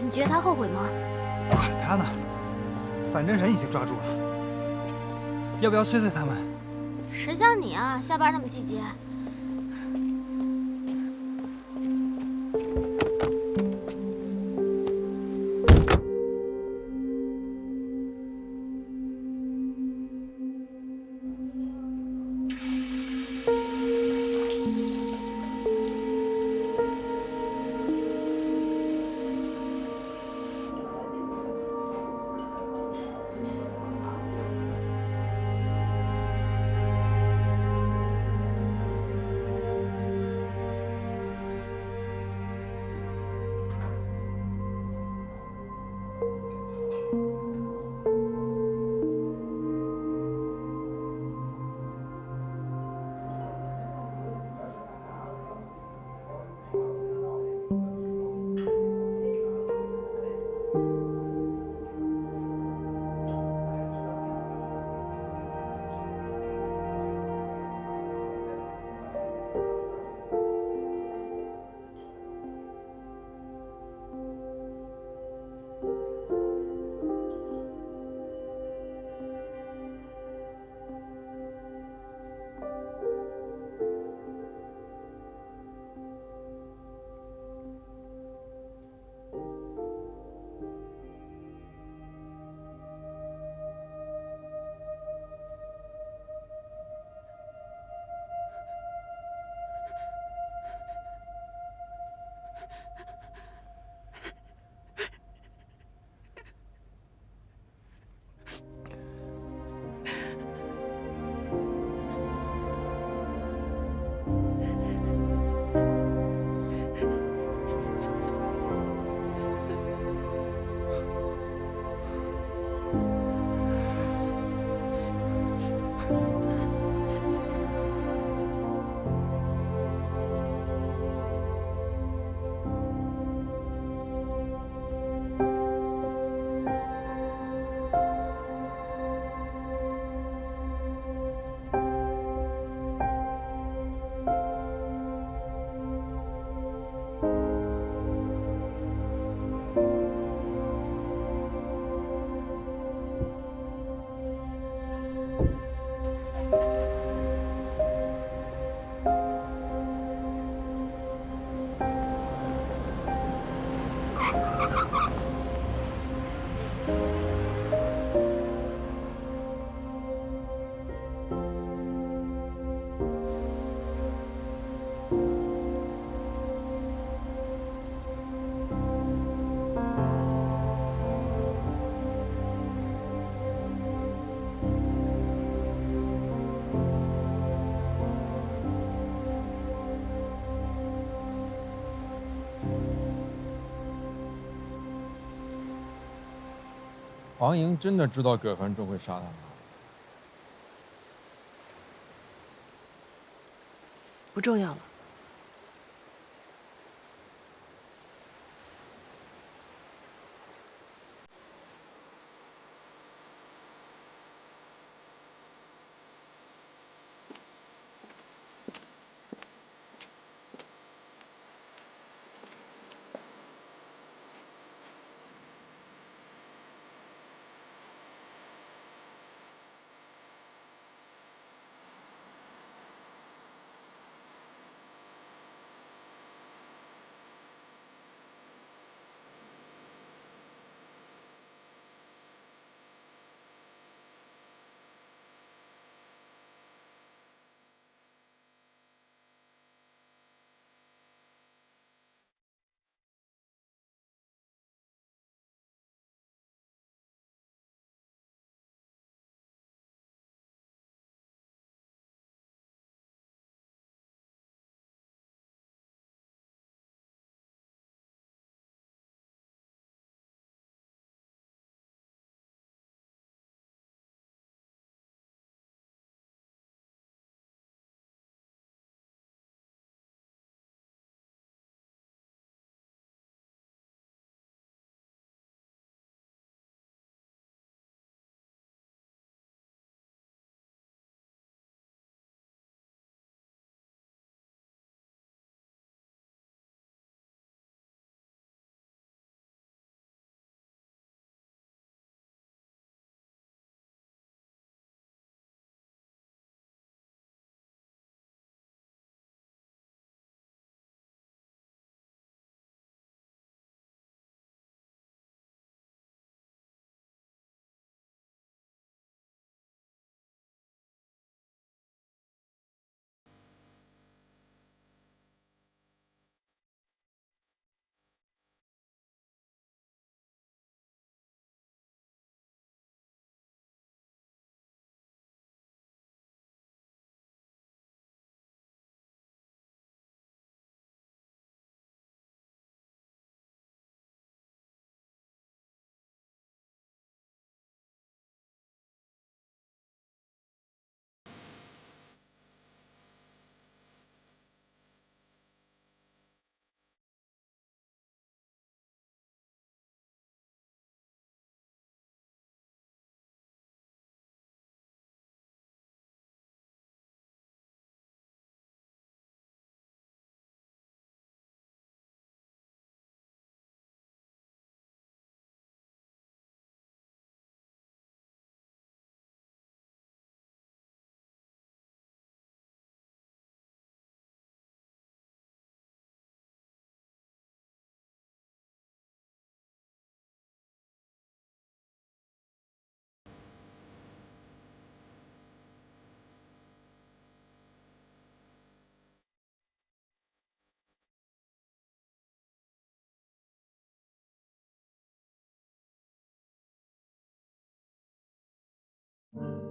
Speaker 21: 你觉得他后悔吗？
Speaker 5: 管他呢，反正人已经抓住了。要不要催催他们？
Speaker 21: 谁像你啊，下班那么积极。
Speaker 3: 王莹真的知道葛凡忠会杀他吗？
Speaker 1: 不重要了。
Speaker 6: 嗯。